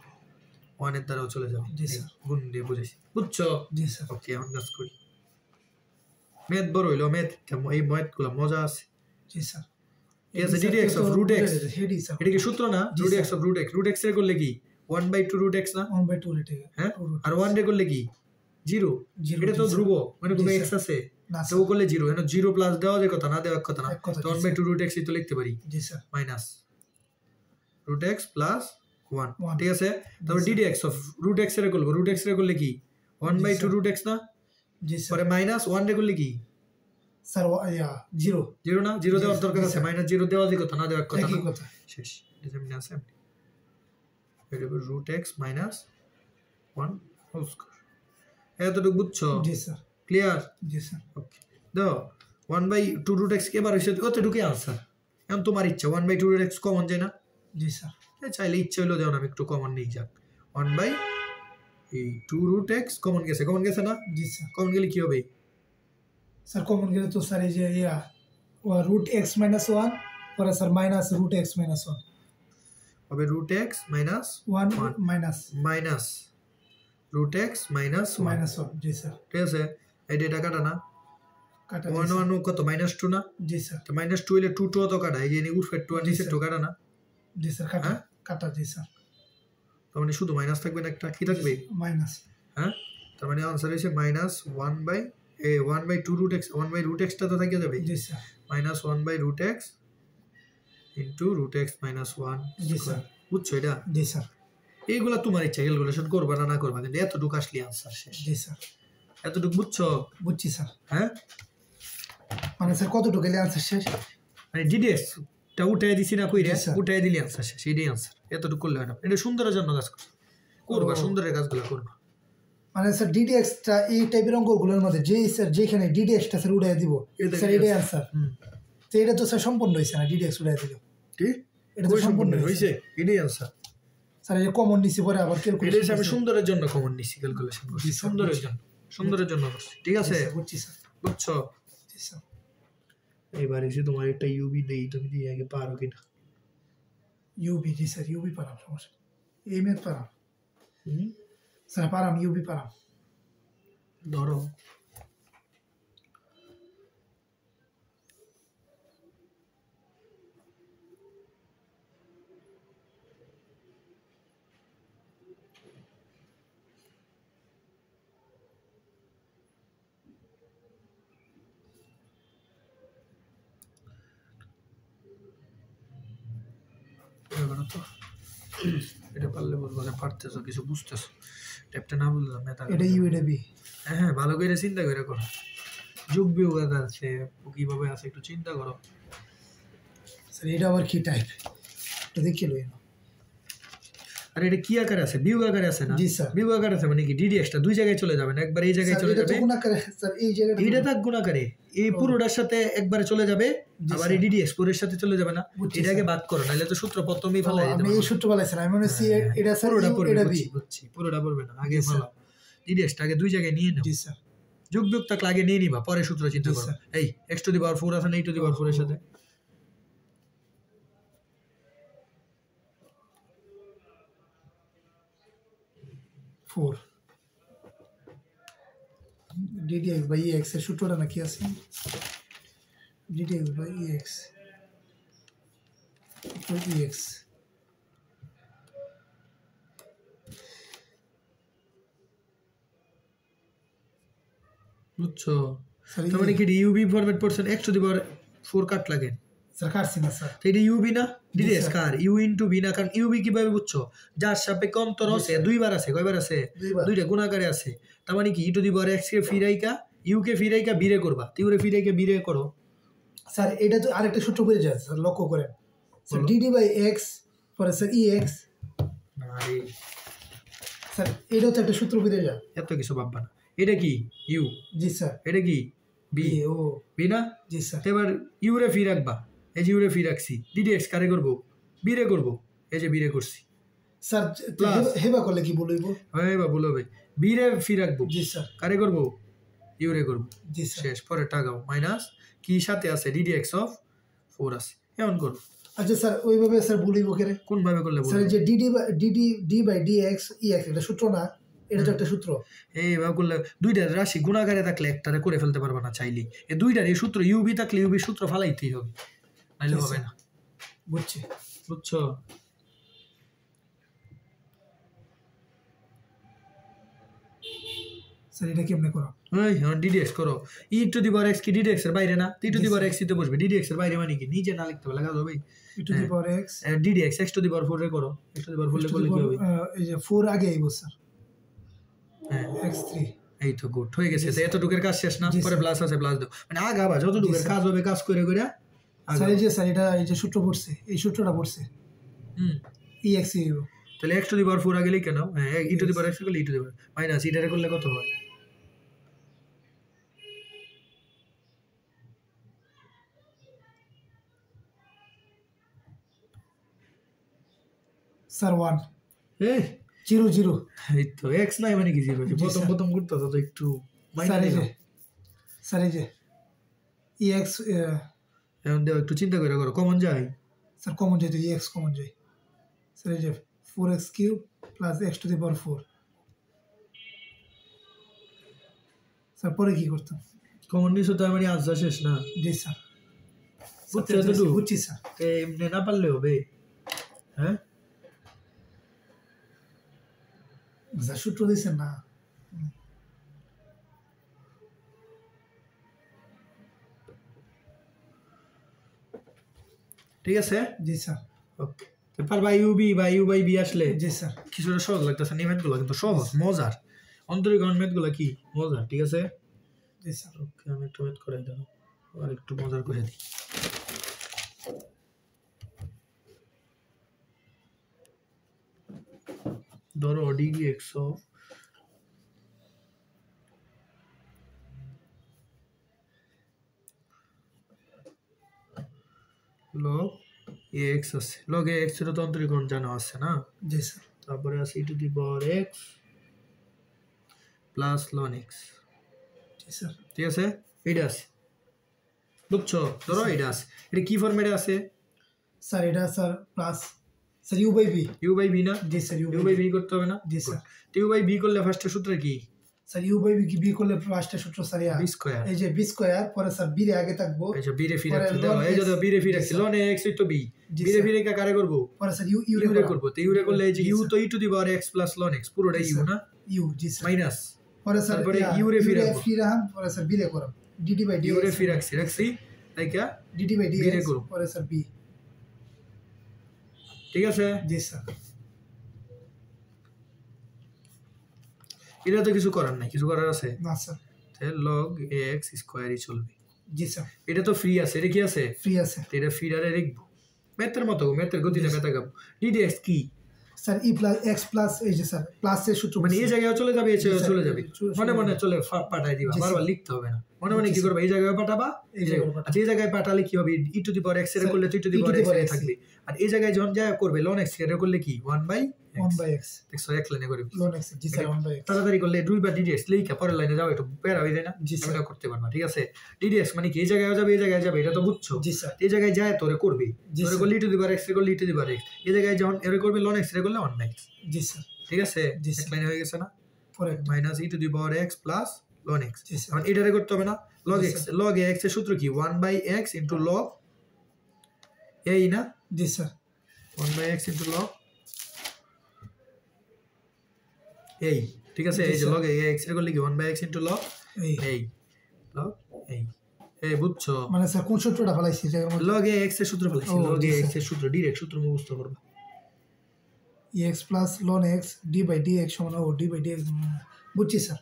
ওয়ান এর দ্বারাও চলে যাবে। জি স্যার। গুণ দিয়ে বুঝেছি, বুঝছো? জি স্যার। ওকে, এখন কাজ করি। ম্যাথ বড় হইলো, ম্যাথ এই ম্যাথগুলো মজা আছে। জি স্যার। ঠিক আছে, ডিডিএক্স অফ রুট এক্স, হেডি স্যার। এটা কি সূত্র না? Root x of root x, root x এর করলে কি 1/2 রুট এক্স না? 1/2 রেটে। হ্যাঁ, আর 1 রে করলে কি 0, এটা তো ধ্রুব, মানে কোনো এক্স আছে, না তো ও করলে 0, এখানে 0 প্লাস দেওয়া যায় কথা না, দেওয়ার কথা না, এক কথা, তো জি 1/2 রুট এক্স তো লিখতে পারি, জি sir. Minus root x plus 1, One. ঠিক আছে? তারপর জি, ডিডিএক্স অফ রুট এক্স এর করব, রুট এক্স এর করলে কি 1/2 স্যার। রুট এক্স না? জি স্যার। পরে মাইনাস 1 রে করলে কি স্যার ইয়া 0 0 না? 0 জি, দেওয়ার দরকার জি, আছে, স্যার। মাইনাস 0 দেওয়া যায় কথা না, দেওয়ার কথা একই না, কথা। শেষ। এটা যেমনি আছে এমনি, এটা root x minus 1 whole square. এতটুকু বুঝছো? জি স্যার। ক্লিয়ার? জি স্যার। ওকে, দাও 1/2 রুট এক্স কে এবার হইছে কতটুকু আনসার। এখন তোমার ইচ্ছা 1/2 রুট এক্স কমন যায় না? জি স্যার। চাইলে ইচ্ছে হইলো যেমন আমি একটু কমন নিই, যাক 1/2 রুট এক্স কমন গেছে না? জি স্যার। কমন গেলে কি হবে? স্যার কমন গেলে তো স্যার এই যে ইয়া রুট এক্স মাইনাস 1 পরে sir minus root x minus 1 হবে root x minus 1 One. Minus minus root x minus 1, minus 1। জি স্যার। ঠিক আছে? এই ডেটা কাটা না, কাটা। 1 1 কত -2 না? জি স্যার। তো -2 হইলে 2 2 তো কাটা, এই যে উঠে 2 আর জি নিচে স্যার। 2 কাটা না? জি স্যার। কাটা হ্যাঁ? কাটা। জি স্যার। তার মানে শুধু মাইনাস থাকবে না, একটা কি থাকবে মাইনাস। হ্যাঁ, তার মানে আনসার হচ্ছে -1/2 √x, 1/√x তো থেকে যাবে। জি স্যার। -1/√x into √x - 1। জি স্যার। বুঝছো এটা? জি স্যার। এইগুলা তোমার ইচ্ছা, ক্যালকুলেশন করবা না করবা, কিন্তু এতটুকু আসলে আনসার শেষ। জি স্যার। এতটুকু বুঝছো? বুঝছি স্যার। হ্যাঁ, মানে স্যার কতটুকু গেলে আনসার শেষ? মানে ডিডিএক্স টা উঠাই দিছি না কইরা, জি স্যার। উঠাই দিলে আনসার শেষ, এটাই আনসার। এতটুকু করলে হয় না, এটা সুন্দরের জন্য কাজ করবা, সুন্দরের কাজগুলো করবা। মানে স্যার ডিডিএক্স টা এই টাইপের অঙ্কগুলোর মধ্যে স্যার যেখানে ডিডিএক্স টা স্যার উঠাই দিব স্যার এটাই আনসার। তো এটা তো স্যার সম্পূর্ণ হইছে না, ডিডিএক্স উঠাই দিল। কি এটা তো সম্পূর্ণ হইছে, এটাই আনসার। স্যার এই কমন নিছি পরে আবার ক্যালকুলেশন। এটা আমি সুন্দরের জন্য কমন নিছি, ক্যালকুলেশন করছি সুন্দরের জন্য, সুন্দরের জন্য করছি। ঠিক আছে, বুঝছি স্যার। বুঝছো? জি স্যার। এবার এসে তোমার একটা ইউবি দেই, তুমি দিয়ে আগে পারো কিনা। ইউবি, জি স্যার ইউবি পারাম, সমস্যা এই মেথ পারাম স্যার, পারাম ইউবি পারাম। ধরো তো এটা পারলে বলবো না, পারতেছো, কিছু বুঝতেছো। ট্যাপটা না বললাম মেথা, এটা ইউ এটা বি। হ্যাঁ, ভালো করে চিন্তা করে করো। যোগ বিয়োগ আছে, কিভাবে আছে একটু চিন্তা করো। স্যার এটা আবার কি টাইপ, এটা দেখে লই না। আর এটা কি আকারে আছে? বিয়োগ আকারে আছে না? জি স্যার। বিয়োগ আকারে আছে মানে কি ডিডিএক্স টা দুই জায়গায় চলে যাবে না, একবার এই জায়গায় চলে এটা তো যাবে। গুণ আকারে স্যার, এই জায়গাটা এটা থাক গুণ আকারে, এই পুরোটার সাথে একবারে চলে যাবে, আবার এই ডিডিএক্স পুরোর সাথে চলে যাবে না। এটাকে বাদ করো, নাহলে তো সূত্র প্রথমেই ফেলাই দিতে আমি এই সূত্র বলাই স্যার, আমি মনে হচ্ছে এটা স্যার পুরোটা পড়বে, এটা বি। বুঝছি, পুরোটা পড়বে না, আগে ফেলাও। ডিডিএক্স টা আগে দুই জায়গায় নিয়ে নাও। জি স্যার। যোগ বিয়োগ থাকলে আগে নিয়ে নিবা, পরে সূত্র চিন্তা করো। এই x⁴ আছে না e⁴ এর সাথে? ফোর ডিডিএক্স বাই এক্স এর সূত্রটা নাকি আছে? ডিডিএক্স বাই এক্স এক্স বুঝছো? তার মানে কি ইউবি ফরম্যাট পড়ছেন, x⁴ কাট লাগে স্যার, কাটছি না স্যার। তো এটা ইউবি না, ডিডিএক্স কার ইউ ইনটু বি না? কারণ ইউবি কিভাবে বুঝছো? যার সাপেক্ষে অন্তর আছে দুইবার আছে, কয়বার আছে? দুইটা গুণাকারে আছে। তার মানে কি e⁴x কে ফিরাইকা ইউ কে ফিরাইকা বিরে করবা, তিউরে ফিরাইকা বিরে করো। স্যার এটা তো আরেকটা সূত্র বেড়ে যায় স্যার, লক্ষ্য করেন স্যার, ডিডি বাই এক্স পরে স্যার ই এক্স। স্যার এটাও তো একটা সূত্র বেড়ে যায়। এত কিছু ভাববা না। এটা কি ইউ? জি স্যার। এটা কি বি? ও বি না? জি স্যার। এবার ইউরে ফি রাখবা, এই যে ইউরে ফি রাখছি, ডিডিএক্স কারে করবো? বিরে করবো, এই যে বিরে করছি। স্যার হেবা করলে কি বলবো? হ্যাঁ বা বলবে বিরে ফি রাখবো। জি স্যার। কারে করবো? ইউরে করবো। জি স্যার। শেষ, পরে টাকাও মাইনাস কি সাথে আছে? ডিডিএক্স অফ 4 আছে, এমন করো। আচ্ছা স্যার, ওইভাবে স্যার বলিব কেরে? কোন ভাবে করলে বলবো? স্যার যে d by d x e x এটা সূত্র না, এটা তো একটা সূত্র। এইভাবে করলে দুইটার রাশি গুণাকারে থাকলে একটারে করে ফেলতে পারবে না চাইলে। এই দুইটার এই সূত্র ইউবি থাকলে ইউবি সূত্র ফালাইতেই হবে, নাইলে হবে না। বুঝছি। বুঝছো? স্যার এটা কেমনে করো? ওই হ্যাঁ, ডিডিএক্স করো। e⁴x কি ডিডিএক্স এর বাইরে না? e⁴x তে বসবে, ডিডিএক্স এর বাইরে মানে কি নিজে না লিখতে হবে, লাগা হবে e⁴x ডিডিএক্স x⁴ এ করো। x⁴ করলে কি হবে? এই যে 4 আগে আইবো স্যার। হ্যাঁ, x3 এই তো গুড হয়ে গেছে। তো এতটুকুর কাজ শেষ না? পরে প্লাস আছে, প্লাস দাও, মানে আগাবা যতটুকুর কাজ হবে কাজ করে করে। স্যার এই যে স্যার এটা এই যে সূত্র পড়ছে, এই সূত্রটা পড়ছে ex আইবো, তাহলে x⁴ আগে লিখে নাও। হ্যাঁ, e⁴x করলে e⁴ মাইনাস ইটারে করলে কত হয়? স্যার 1 এই 0 0। এই তো x নাই মানে কি 0? প্রথম প্রথম করতে তো একটু স্যার এই মাইনাস। যে স্যার এই যে ex এখন দেও একটু চিন্তা করে করো, কমন যায়। স্যার কমন যায় তো ex কমন যায় স্যার, এই যে 4x³ প্লাস x⁴। স্যার পরে কি করতাম? কমন নিছো তো মানে আনসার শেষ না? জি স্যার। বুঝছো তো? বুঝছি স্যার। এমনি না পারলে হবে? হ্যাঁ, স্যার সূত্র দিয়েছেন না? ঠিক আছে জি sir. Okay paper by u b বা ইউ বাই বি আসলে জি স্যার। কিছুটা সহজ লাগতেছে না ম্যাথগুলো কিন্তু সহজ মজার অন্তরীকরণ ম্যাথগুলো কি মজার ঠিক আছে জি স্যার। ওকে আমি একটু ম্যাথ করে দাও আর একটু মজার করে দিই ধরো degree x of log x আছে লগ এক্স এর তো অন্তরীকরণ জানা আছে না জি স্যার। তারপরে আছে e to the power x plus loan x জি স্যার। ঠিক আছে এটা আছে বুঝছো ধরো এটা আছে এটা কি ফরম্যাটে আছে স্যার এটা sir plus sir u by v. U by v না জি স্যার। ইউ বাই বি করতে হবে না জি স্যার। ইউ বাই বি করলে ফার্স্টে সূত্র কি sir u by v v করলে ফার্স্টে সূত্র স্যার বি স্কয়ার এই যে বি স্কয়ার পরে স্যার বি এর আগে থাকবো আচ্ছা বি রে ফি পরে রাখতে ln দাও এই যে x, বি রে ফি জি রাখছি স্যার। লন এক্স তো বি জি বি রে স্যার। ফি রেখা কারে করব পরে স্যার ইউ ইউ রে করব তো ইউ রে করলে এই যে জি ইউ স্যার। তো e to the power x plus loan x পুরোটা জি ইউ স্যার। না ইউ জি স্যার। মাইনাস পরে স্যার তারপরে ইউ রে ফি রাখবো ফি রাখা পরে স্যার বি রে করব ডিডি বাই ডি ইউ রে ফি রাখছি তাই কি ডিডি বাই ডি বি রে করব পরে স্যার বি। ঠিক আছে জি স্যার। এটা তো কিছু করার নাই কিছু করার আছে না স্যার। তাহলে লগ এক্স স্কয়ারই চলবে জি স্যার। এটা তো ফ্রি আছে এটা কি আছে ফ্রি আছে। তো এটা ফিডারে লিখবো ম্যাথের মতো ম্যাথের গতিতে ম্যাথ আগাবো ডিডিএক্স কি স্যার ই প্লাস এক্স প্লাস এই যে স্যার প্লাসের সূত্র মানে এই জায়গায় চলে যাবে এই জায়গায় চলে যাবে মনে মনে চলে পাঠাই দিবা জি, বারবার স্যার। লিখতে হবে না মনে মনে কি করবে এই জায়গায় পাঠাবা এই জায়গায় পাঠাবা। আচ্ছা এই জায়গায় পাঠালে কি হবে e to the power x এর স্যার, করলে e to the e to পাওয়ার the এক্স power এর x থাকবে আর এই জায়গায় যখন যা করবে লন এক্স এর করলে কি 1 বাই 1 বাই এক্স দেখছো এক লাইনে করবে লন এক্স জি স্যার 1 বাই এক্স। তাড়াতাড়ি করলে দুই বা ডিডিএক্স লিখা পরের লাইনে যাও একটু বের হয়ে যায় না জি, স্যার। এটা করতে পারবা ঠিক আছে ডিডিএক্স মানে কি এই জায়গায় যাবে এই জায়গায় যাবে এটা তো বুঝছো জি স্যার। এই জায়গায় যায় তোরে করবে জি, তোরে স্যার। করলে e to the power x এর করলে e to the power x এই জায়গায় যখন এর করবে লন এক্স এর করলে 1 বাই এক্স জি স্যার। ঠিক আছে জি, এক স্যার। লাইনে হয়ে গেছে না পরে minus E to the power x plus loan x জি স্যার। এখন এটারে করতে হবে না লগ জি, এক্স স্যার। লগ এক্স এর সূত্র কি 1 by x into log e না জি sir. 1 by x into log e ঠিক আছে জি, এই যে স্যার। লগ এক্স এর করলে কি 1 বাই এক্স ইনটু লগ এই এই লগ এই বুঝছো মানে স্যার কোন সূত্রটা ফলাইছি যে লগ এক্স এর সূত্র ফেলাইছি ও, লগ জি, এক্স স্যার। এর সূত্র ডাইরেক্ট সূত্র মুখস্থ করবা x plus loan x d by d x সমান ও ডি বাই ডি এক্স বুঝছি স্যার।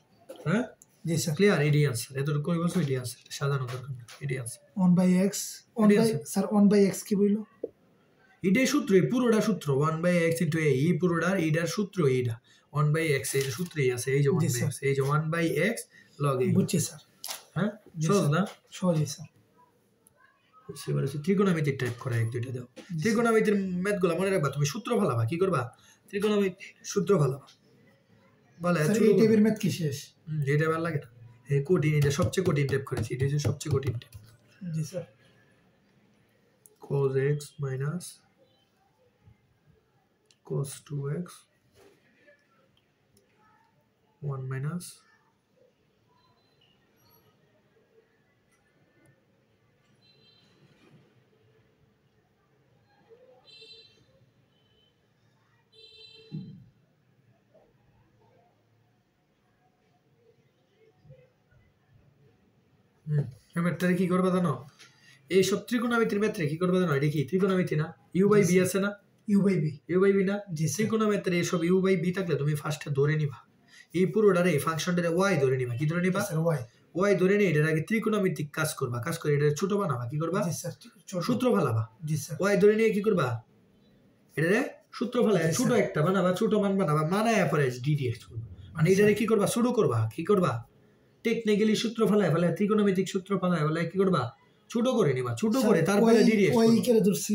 হ্যাঁ জি স্যার। ক্লিয়ার এডি আনসার এতটুকু কই বলছো এডি আনসার সাজানো দরকার নেই এডি আনসার 1 বাই এক্স 1 এটাই বাই আছে। স্যার 1 বাই এক্স কি বললো? এটাই সূত্র এই পুরোটা সূত্র 1 বাই এক্স ইনটু এই পুরোটার এইটার সূত্র এইটা 1 বাই এক্স এর সূত্রই আছে এই যে 1 জি, বাই স্যার। এক্স এই যে 1 বাই এক্স লগ এই বুঝছি স্যার। হ্যাঁ জি, সহজ স্যার। না সহজই স্যার। এবারে ত্রিকোণমিতির টাইপ করা এক দুইটা দাও ত্রিকোণমিতির ম্যাথগুলো মনে রাখবা তুমি সূত্র ভালাবা কি করবা ত্রিকোণমিতি সূত্র ভালাবা বলে স্যার এই টাইপের ম্যাথ কি শেষ? এটা ভালো লাগে না এই কঠিন এটা সবচেয়ে কঠিন টাইপ করেছি এটা হচ্ছে সবচেয়ে কঠিন টাইপ জি sir. cos x minus cos 2x 1 minus ম্যাথটারে কি করবা জানো এই সব ত্রিকোণমিতির ম্যাথরে কি করবা জানো এটা কি ত্রিকোণমিতি না ইউ বাই বি আছে না u by v u by v না জি স্যার। ত্রিকোণমিতির এই সব ইউ বাই বি থাকলে তুমি ফার্স্টে ধরে নিবা এই পুরোটারে এই ফাংশনটারে ওয়াই ধরে নিবা কি ধরে নিবা স্যার ওয়াই ওয়াই ধরে নিয়ে এটার আগে ত্রিকোণমিতিক কাজ করবা কাজ করে এটা ছোট বানাবা কি করবা জি স্যার। সূত্র ফালাবা জি স্যার। ওয়াই ধরে নিয়ে কি করবা এটারে সূত্র ফালায় জি, ছোট স্যার। একটা বানাবা ছোট মান বানাবা মানায় পরে ডিডিএক্স করবা মানে এটারে কি করবা শুরু করবা কি করবা টেকনিক্যালি সূত্র ফালায় ফেলায় ত্রিকোণমিতিক সূত্র ফালায় ফেলায় কি করবা ছোট করে নিবা ছোট করে তারপরে ডিডিএক্স ওয়াই কেটে ধরছি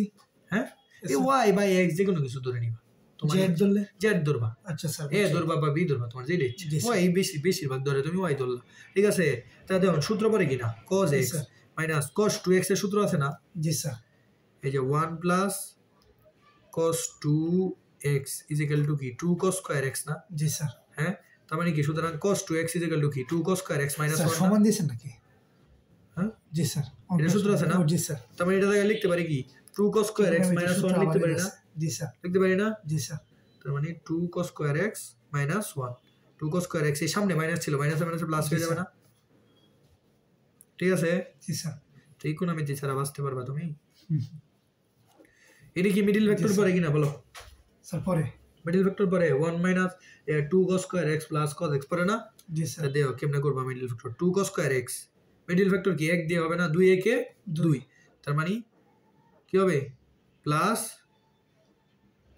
হ্যাঁ এই ওয়াই বাই এক্স যে কোনো কিছু ধরে নিবা তোমার জেড ধরলে জেড ধরবা আচ্ছা স্যার। এ ধরবা বা বি ধরবা তোমার যেটা ইচ্ছে জি, স্যার। ওয়াই বেশিরভাগ ধরে তুমি ওয়াই ধরলা ঠিক আছে তা দেখুন সূত্র পরে কিনা cos জি, x sir. Minus cos 2x এর সূত্র আছে না জি স্যার। এই যে 1 plus cos 2x is equal two কি 2 cos স্কয়ার x না জি স্যার। হ্যাঁ তার মানে কি সুতরাং cos 2x is equal two কি 2 cos square x minus sir 1 সমান দিয়েছেন নাকি? হ্যাঁ জি স্যার। এটা সূত্র আছে না? ও, জি স্যার। তার মানে এটা জায়গায় লিখতে পারি কি 2 cos স্কয়ার x মাইনাস 1 লিখতে পারি না জি স্যার। লিখতে পারি না জি স্যার। তার মানে 2 cos square x minus 1 2 cos square x এর সামনে মাইনাস ছিল মাইনাসে মাইনাসে প্লাস হয়ে যাবে না ঠিক আছে জি স্যার ত্রিকোণমিতি ছাড়া বাঁচতে পারবা তুমি এটা কি মিডল ভেক্টর পরে কিনা বলো স্যার পরে মিডল ভেক্টর পরে 1 minus 2 cos square x plus cos x পরে না জি স্যার দেখো কেমনে করবা middle vector 2 cos square x middle vector কি 1 দিয়ে হবে না 2 একে 2 তার মানে কি হবে প্লাস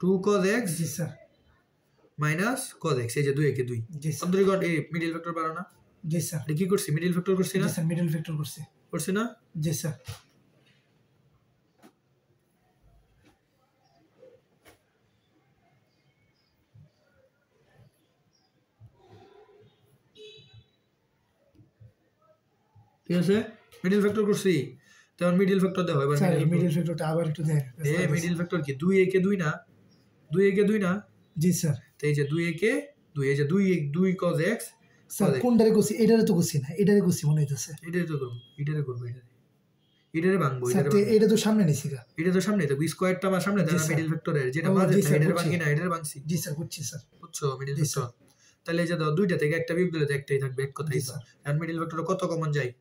2 cos x জি স্যার মাইনাস cos x এই যে 2 একে 2 জি স্যার অন্তরিকরণ এই মিডল ভেক্টর পারো না জি স্যার এটা কি করছি মিডল ভেক্টর করছি না জি স্যার মিডল ভেক্টর করছে করছি না জি স্যার ঠিক আছে মিডল ভেক্টর করছি তখন মিডল ভেক্টর দাও এবার স্যার মিডল ভেক্টরটা আবার একটু দেন মিডল ভেক্টর কি 2 একে 2 না 2 একে 2 না জি স্যার তো এই যে 2 একে 2 এই যে 2 cos x স্যার কোনটারে করছি এটারে তো করছি না এটারে করছি মনে হইতেছে এটারে তো করব এটারে ভাঙবো স্যার এটা তো সামনে নিছি গা এটা তো সামনে তো b স্কয়ারটা আমার সামনে তাহলে মিডল ভেক্টরের যেটা ও, মাঝে জি, স্যার, এটারে বুঝছি। ভাঙি না এটারে ভাঙছি জি স্যার বুঝছি স্যার বুঝছো মিডল জি, ভেক্টর তাহলে এই যে দাও দুইটা থেকে একটা বিয়োগ দিলে তো একটাই থাকবে এক কথাই জি, তো স্যার। আর মিডল ভেক্টর কত কমন যায়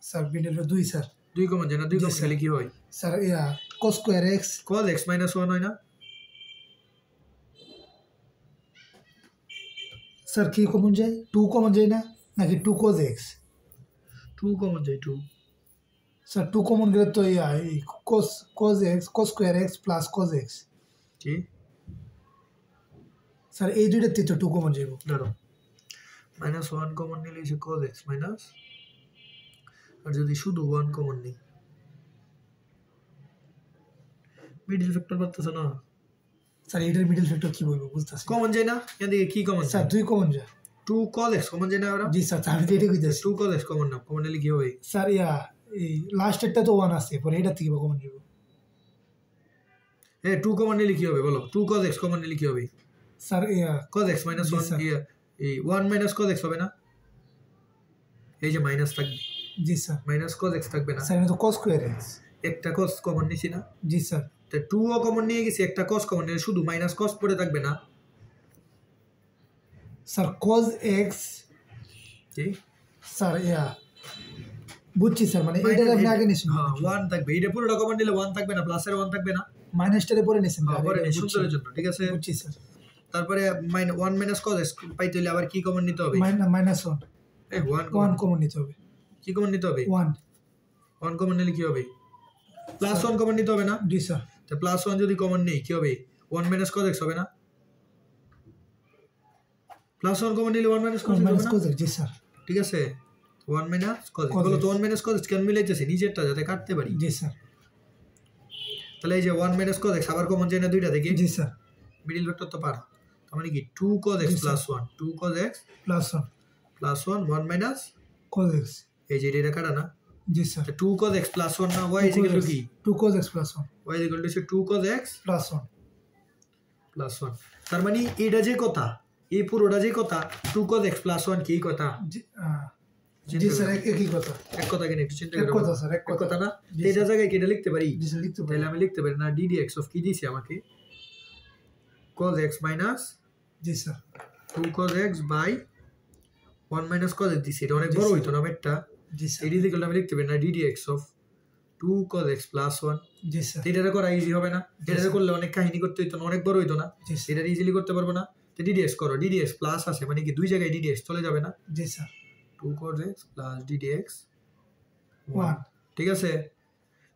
স্যার মিডল 2 স্যার 2 কমন যায় না 2 জি, কমন স্যার। গেলে কি হয় স্যার ইয়া cos square x cos x minus 1 হয় না স্যার কি কমন যায় 2 কমন যায় না নাকি 2 cos x 2 কমন যায় 2 স্যার 2 কমন গেলে তো ইয়া এই cos x cos square x plus cos x কি স্যার এই দুইটার থেকে 2 কমন যাইব ধরো মাইনাস 1 কমন নিলে এসে cos x মাইনাস আর যদি শুধু 1 কমন নিই মিডল ভেক্টর পারতেছ না স্যার এটার মিডল ফ্যাক্টর কি বলবো বুঝতাছি কমন যায় না এদিকে কি কমন স্যার 2 কমন যায় 2 cos x কমন যায় না ওরা জি স্যার আমি তো এটা কইতাছি 2 cos x কমন না কমন নিলে কি হবে স্যার ইয়া এই লাস্টেরটা তো 1 আছে পরে এটা থেকে কমন যাইব হ্যাঁ 2 কমন নিলে কি হবে বলো 2 cos x কমন নিলে কি হবে স্যার ইয়া cos x minus জি, স্যার। 1 এই 1 minus cos x হবে না এই যে মাইনাস থাকবে জি স্যার মাইনাস cos x থাকবে না স্যার এটা তো cos স্কয়ার x একটা cos কমন নিছি না জি স্যার তো 2 ও কমন নিয়ে গেছি একটা cos কমন নিলে শুধু মাইনাস cos পড়ে থাকবে না স্যার cos x কি স্যার ইয়া বুঝছি স্যার মানে এটা আপনি আগে নিছেন হ্যাঁ 1 থাকবে এটা পুরোটা কমন নিলে 1 থাকবে না প্লাসের 1 থাকবে না মাইনাসটারে পরে নিছেন হ্যাঁ পরে নেই সুন্দরের জন্য ঠিক আছে বুঝছি স্যার তারপরে 1 minus cos x পাইতে হলে আবার কি কমন নিতে হবে মাইনাস 1 এই 1 1 কমন নিতে হবে কি কমন নিতে হবে 1 1 কমন নিলে কি হবে প্লাস 1 কমন নিতে হবে না জি স্যার তো প্লাস 1 যদি কমন নেই কি হবে 1 minus cos x হবে না প্লাস 1 কমন নিলে 1 minus cos x হবে মাইনাস না cos x জি স্যার ঠিক আছে 1 minus cos x Cos বলো x। তো 1 minus cos x কেন মিলাইতেছি নিজেরটা যাতে কাটতে পারি জি স্যার তাহলে এই যে 1 minus cos x আবার কমন যায় না দুইটা থেকে জি স্যার মিডল ভেক্টর তো পারো তার মানে কি 2 cos x জি, plus 1 2 cos x plus 1 plus 1 1 minus cos x এই যে এটা কাটা না জি স্যার 2 cos x প্লাস 1 না y is equal to কি 2 cos x plus 1 y is equal to 2 cos x plus 1 plus 1 তার মানে এটা যে কথা এই পুরোটা যে কথা 2 cos x প্লাস 1 কি কথা জি জি স্যার একই কথা এক কথা কেন একটু চিন্তা এক করে কথা স্যার এক এক কথা কথা না জি, এটা জায়গায় কি এটা লিখতে পারি জি স্যার লিখতে পারি তাহলে আমি লিখতে পারি না ddx অফ কি দিয়েছি আমাকে cos x minus G sir 2 cos x by 1 minus cos x দিছি এটা অনেক জি, বড় স্যার। হইতো না ম্যাথটা জি স্যার এই দিকে আমি লিখতে পারি না ddx of 2 cos x plus 1 জি স্যার এটা করা ইজি হবে না এটা স্যার। করলে অনেক কাহিনী করতে হইতো না অনেক বড় হইতো না জি স্যার এটা ইজিলি করতে পারবো না তো ddx করো ddx প্লাস আছে মানে কি দুই জায়গায় ddx চলে যাবে না জি sir 2 cos x plus ddx 1 ঠিক আছে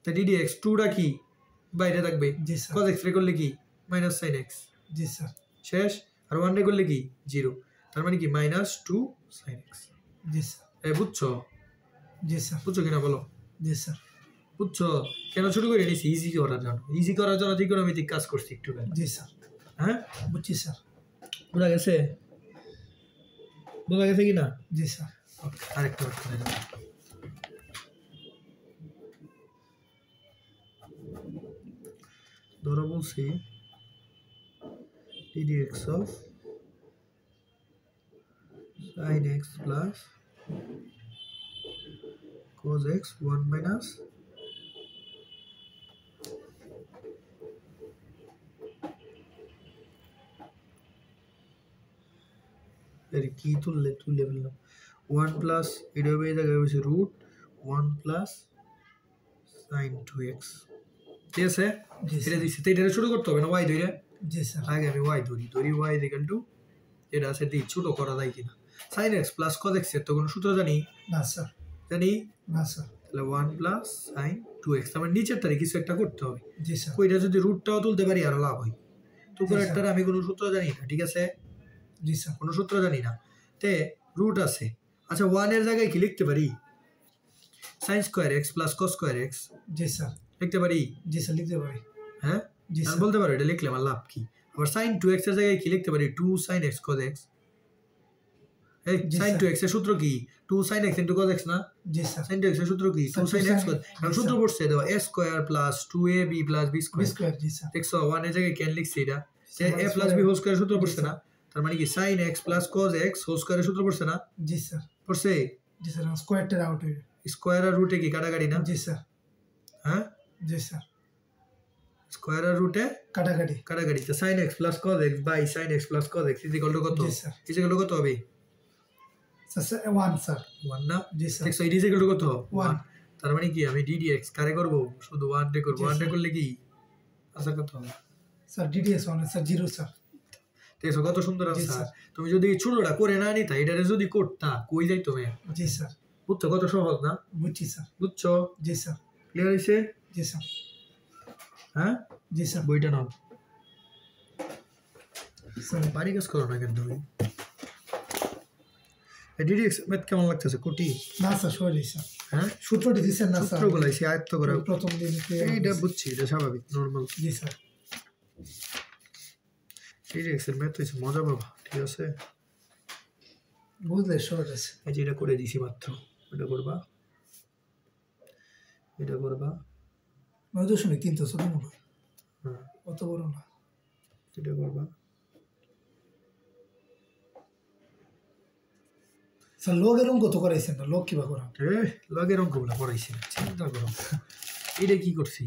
তো ddx 2টা কি বাইরে থাকবে জি স্যার cos x রে করলে কি মাইনাস sin x জি স্যার শেষ আর 1 রে করলে কি 0 তার মানে কি মাইনাস 2 sin x জি স্যার এই বুঝছো জি স্যার বুঝছো কিনা বলো জি স্যার বুঝছো কেন শুরু করে নিছি ইজি করার জন্য ত্রিকোণমিতিক কাজ করছি একটু জি স্যার হ্যাঁ বুঝছি স্যার বোঝা গেছে কি না জি স্যার আরেকটা বার করে দাও। ধরো বলছি ddx of sin x plus cos x 1 minus এর কি তুলে ফেললাম 1 প্লাস এটা হবে এই জায়গায় হচ্ছে রুট 1 প্লাস sin 2x ঠিক আছে জি এটা স্যার দিচ্ছি তো এটা শুরু করতে হবে না y ধরে জি স্যার আগে আমি y ধরি y ইকুয়াল টু এটা আছে দিই ছোট করা যায় কিনা sin x plus cos x এর তো কোনো সূত্র জানি না স্যার জানি না স্যার তাহলে 1 প্লাস sin 2x আমার নিচের তারিখ কিছু একটা করতে হবে জি স্যার কইটা যদি রুটটাও তুলতে পারি আরো লাভ হয় তো উপরেরটার আমি কোনো সূত্র জানি না ঠিক আছে জি স্যার কোনো সূত্র জানি না তে রুট আছে আচ্ছা 1 এর জায়গায় কি লিখতে পারি sin square x plus cos square x জি স্যার লিখতে পারি জি স্যার লিখতে পারি হ্যাঁ জি আমি স্যার বলতে পারো এটা লিখলে আমার লাভ কি আবার sin 2x এর জায়গায় কি লিখতে পারি 2 sin x cos x এই জি sin স্যার। 2x এর সূত্র কি 2 sin x cos x না জি স্যার sin 2x এর সূত্র কি 2 sin x cos এখন সূত্র পড়ছে দাও a square plus 2ab plus b b square square জি স্যার দেখছো 1 এর জায়গায় কেন লিখছি এটা যে sir, a plus b square. Whole square সূত্র পড়ছে জি, না তার মানে কি sin x plus cos x whole স্কয়ারের সূত্র পড়ছে না জি স্যার পড়ছে জি স্যার স্কয়ারটা আউট হয়ে স্কয়ার আর রুটে কি কাটাকাটি না জি স্যার হ্যাঁ জি স্যার স্কয়ার আর রুটে কাটাকাটি কাটাকাটি তো sin x plus cos x by sin x plus cos x is equal to কত জি স্যার ইজ ইকুয়াল টু কত হবে স্যার 1 স্যার 1 না জি স্যার দেখছো ইজ ইকুয়াল টু কত 1 তার মানে কি আমি ddx কারে করব শুধু 1 ডে করব জি, 1 ডে স্যার। করলে কি আচ্ছা কত হবে স্যার ডিডিএস 1 স্যার 0 স্যার দেখছো কত সুন্দর জি, আছে স্যার। তুমি যদি ছোটটা করে না নিতা এটারে যদি করতা কই যাইতো তুমি জি স্যার বুঝছো কত সহজ না বুঝছি স্যার বুঝছো জি স্যার ক্লিয়ার হইছে জি স্যার হ্যাঁ জি স্যার বইটা নাও স্যার বাড়ি কাজ করো না কেন তুমি ddx ম্যাথ কেমন লাগতেছে কোটি না স্যার সরি স্যার হ্যাঁ সূত্রটি দিচ্ছেন না স্যার সূত্রগুলো এসে আয়ত্ত করে প্রথম দিনকে এইটা বুঝছি এটা স্বাভাবিক নর্মাল জি স্যার ddx এর ম্যাথ হইছে মজা বাবা ঠিক আছে বুঝলে সহজ আছে এই যে এটা করে দিছি মাত্র এটা করবা 9.3 তো ছোট মনে হয় হ্যাঁ অত বড় না এটা করবা স্যার লগের অঙ্ক তো করাইছেন না লগ কিবা করা লগের অঙ্কগুলো পড়াইছি না চিন্তা করো এটা কি করছি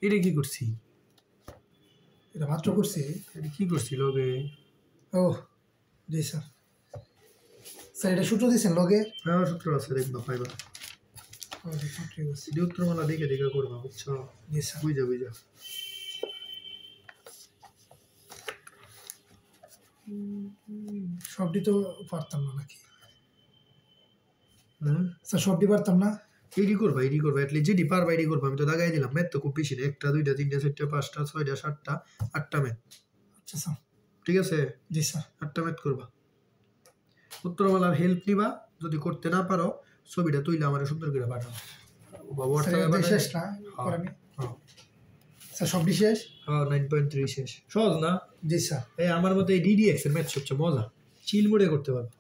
এটা কি করছি এটা মাত্র করছি এটা কি করছি লগে ও জি স্যার স্যার এটা সূত্র দিয়েছেন লগে হ্যাঁ সূত্র আছে দেখবা পাইবা ঠিক আছে এটা উত্তরমালা দেখে দেখে করবা বুঝছো জি স্যার বুঝা সবটি তো পারতাম না নাকি হ্যাঁ স্যার সবটি পারতাম না এডি করবা অ্যাটলিস্ট যেটি পারবা এডি করবা আমি তো দাগাই দিলাম ম্যাথ তো খুব বেশি না 1টা 2টা 3টা 4টা 5টা 6টা 7টা 8টা ম্যাথ আচ্ছা স্যার ঠিক আছে জি স্যার 8টা ম্যাথ করবা উত্তরমালার হেল্প নিবা যদি করতে না পারো ছবিটা তুইলে আমার সুন্দর করে পাঠাও বাবা স্যার এটা শেষ না পরে আমি হ্যাঁ স্যার সবটি শেষ হ্যাঁ 9.3 শেষ সহজ না জি স্যার এই আমার মতে DDX এর ম্যাথ সবচেয়ে মজা চিল মোডে করতে পারবো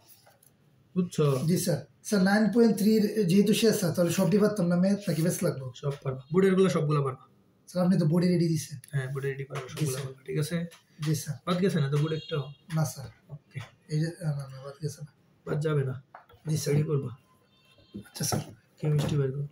বুঝছো জি স্যার স্যার 9.3 যেহেতু শেষ স্যার তাহলে সবটি পারতাম না ম্যাথ নাকি বেশ লাগবে সব পারবা বোর্ডের গুলো সবগুলো পারবা স্যার আপনি তো বোর্ডে রেডি দিচ্ছেন হ্যাঁ বোর্ডে রেডি পারবা সবগুলো স্যার। পারবা ঠিক আছে জি স্যার বাদ গেছে না তো বোর্ডেরটাও না স্যার ওকে এই যে না না বাদ গেছে না বাদ যাবে না জি স্যার রেডি করবা আচ্ছা স্যার কেমিস্ট্রি বের করো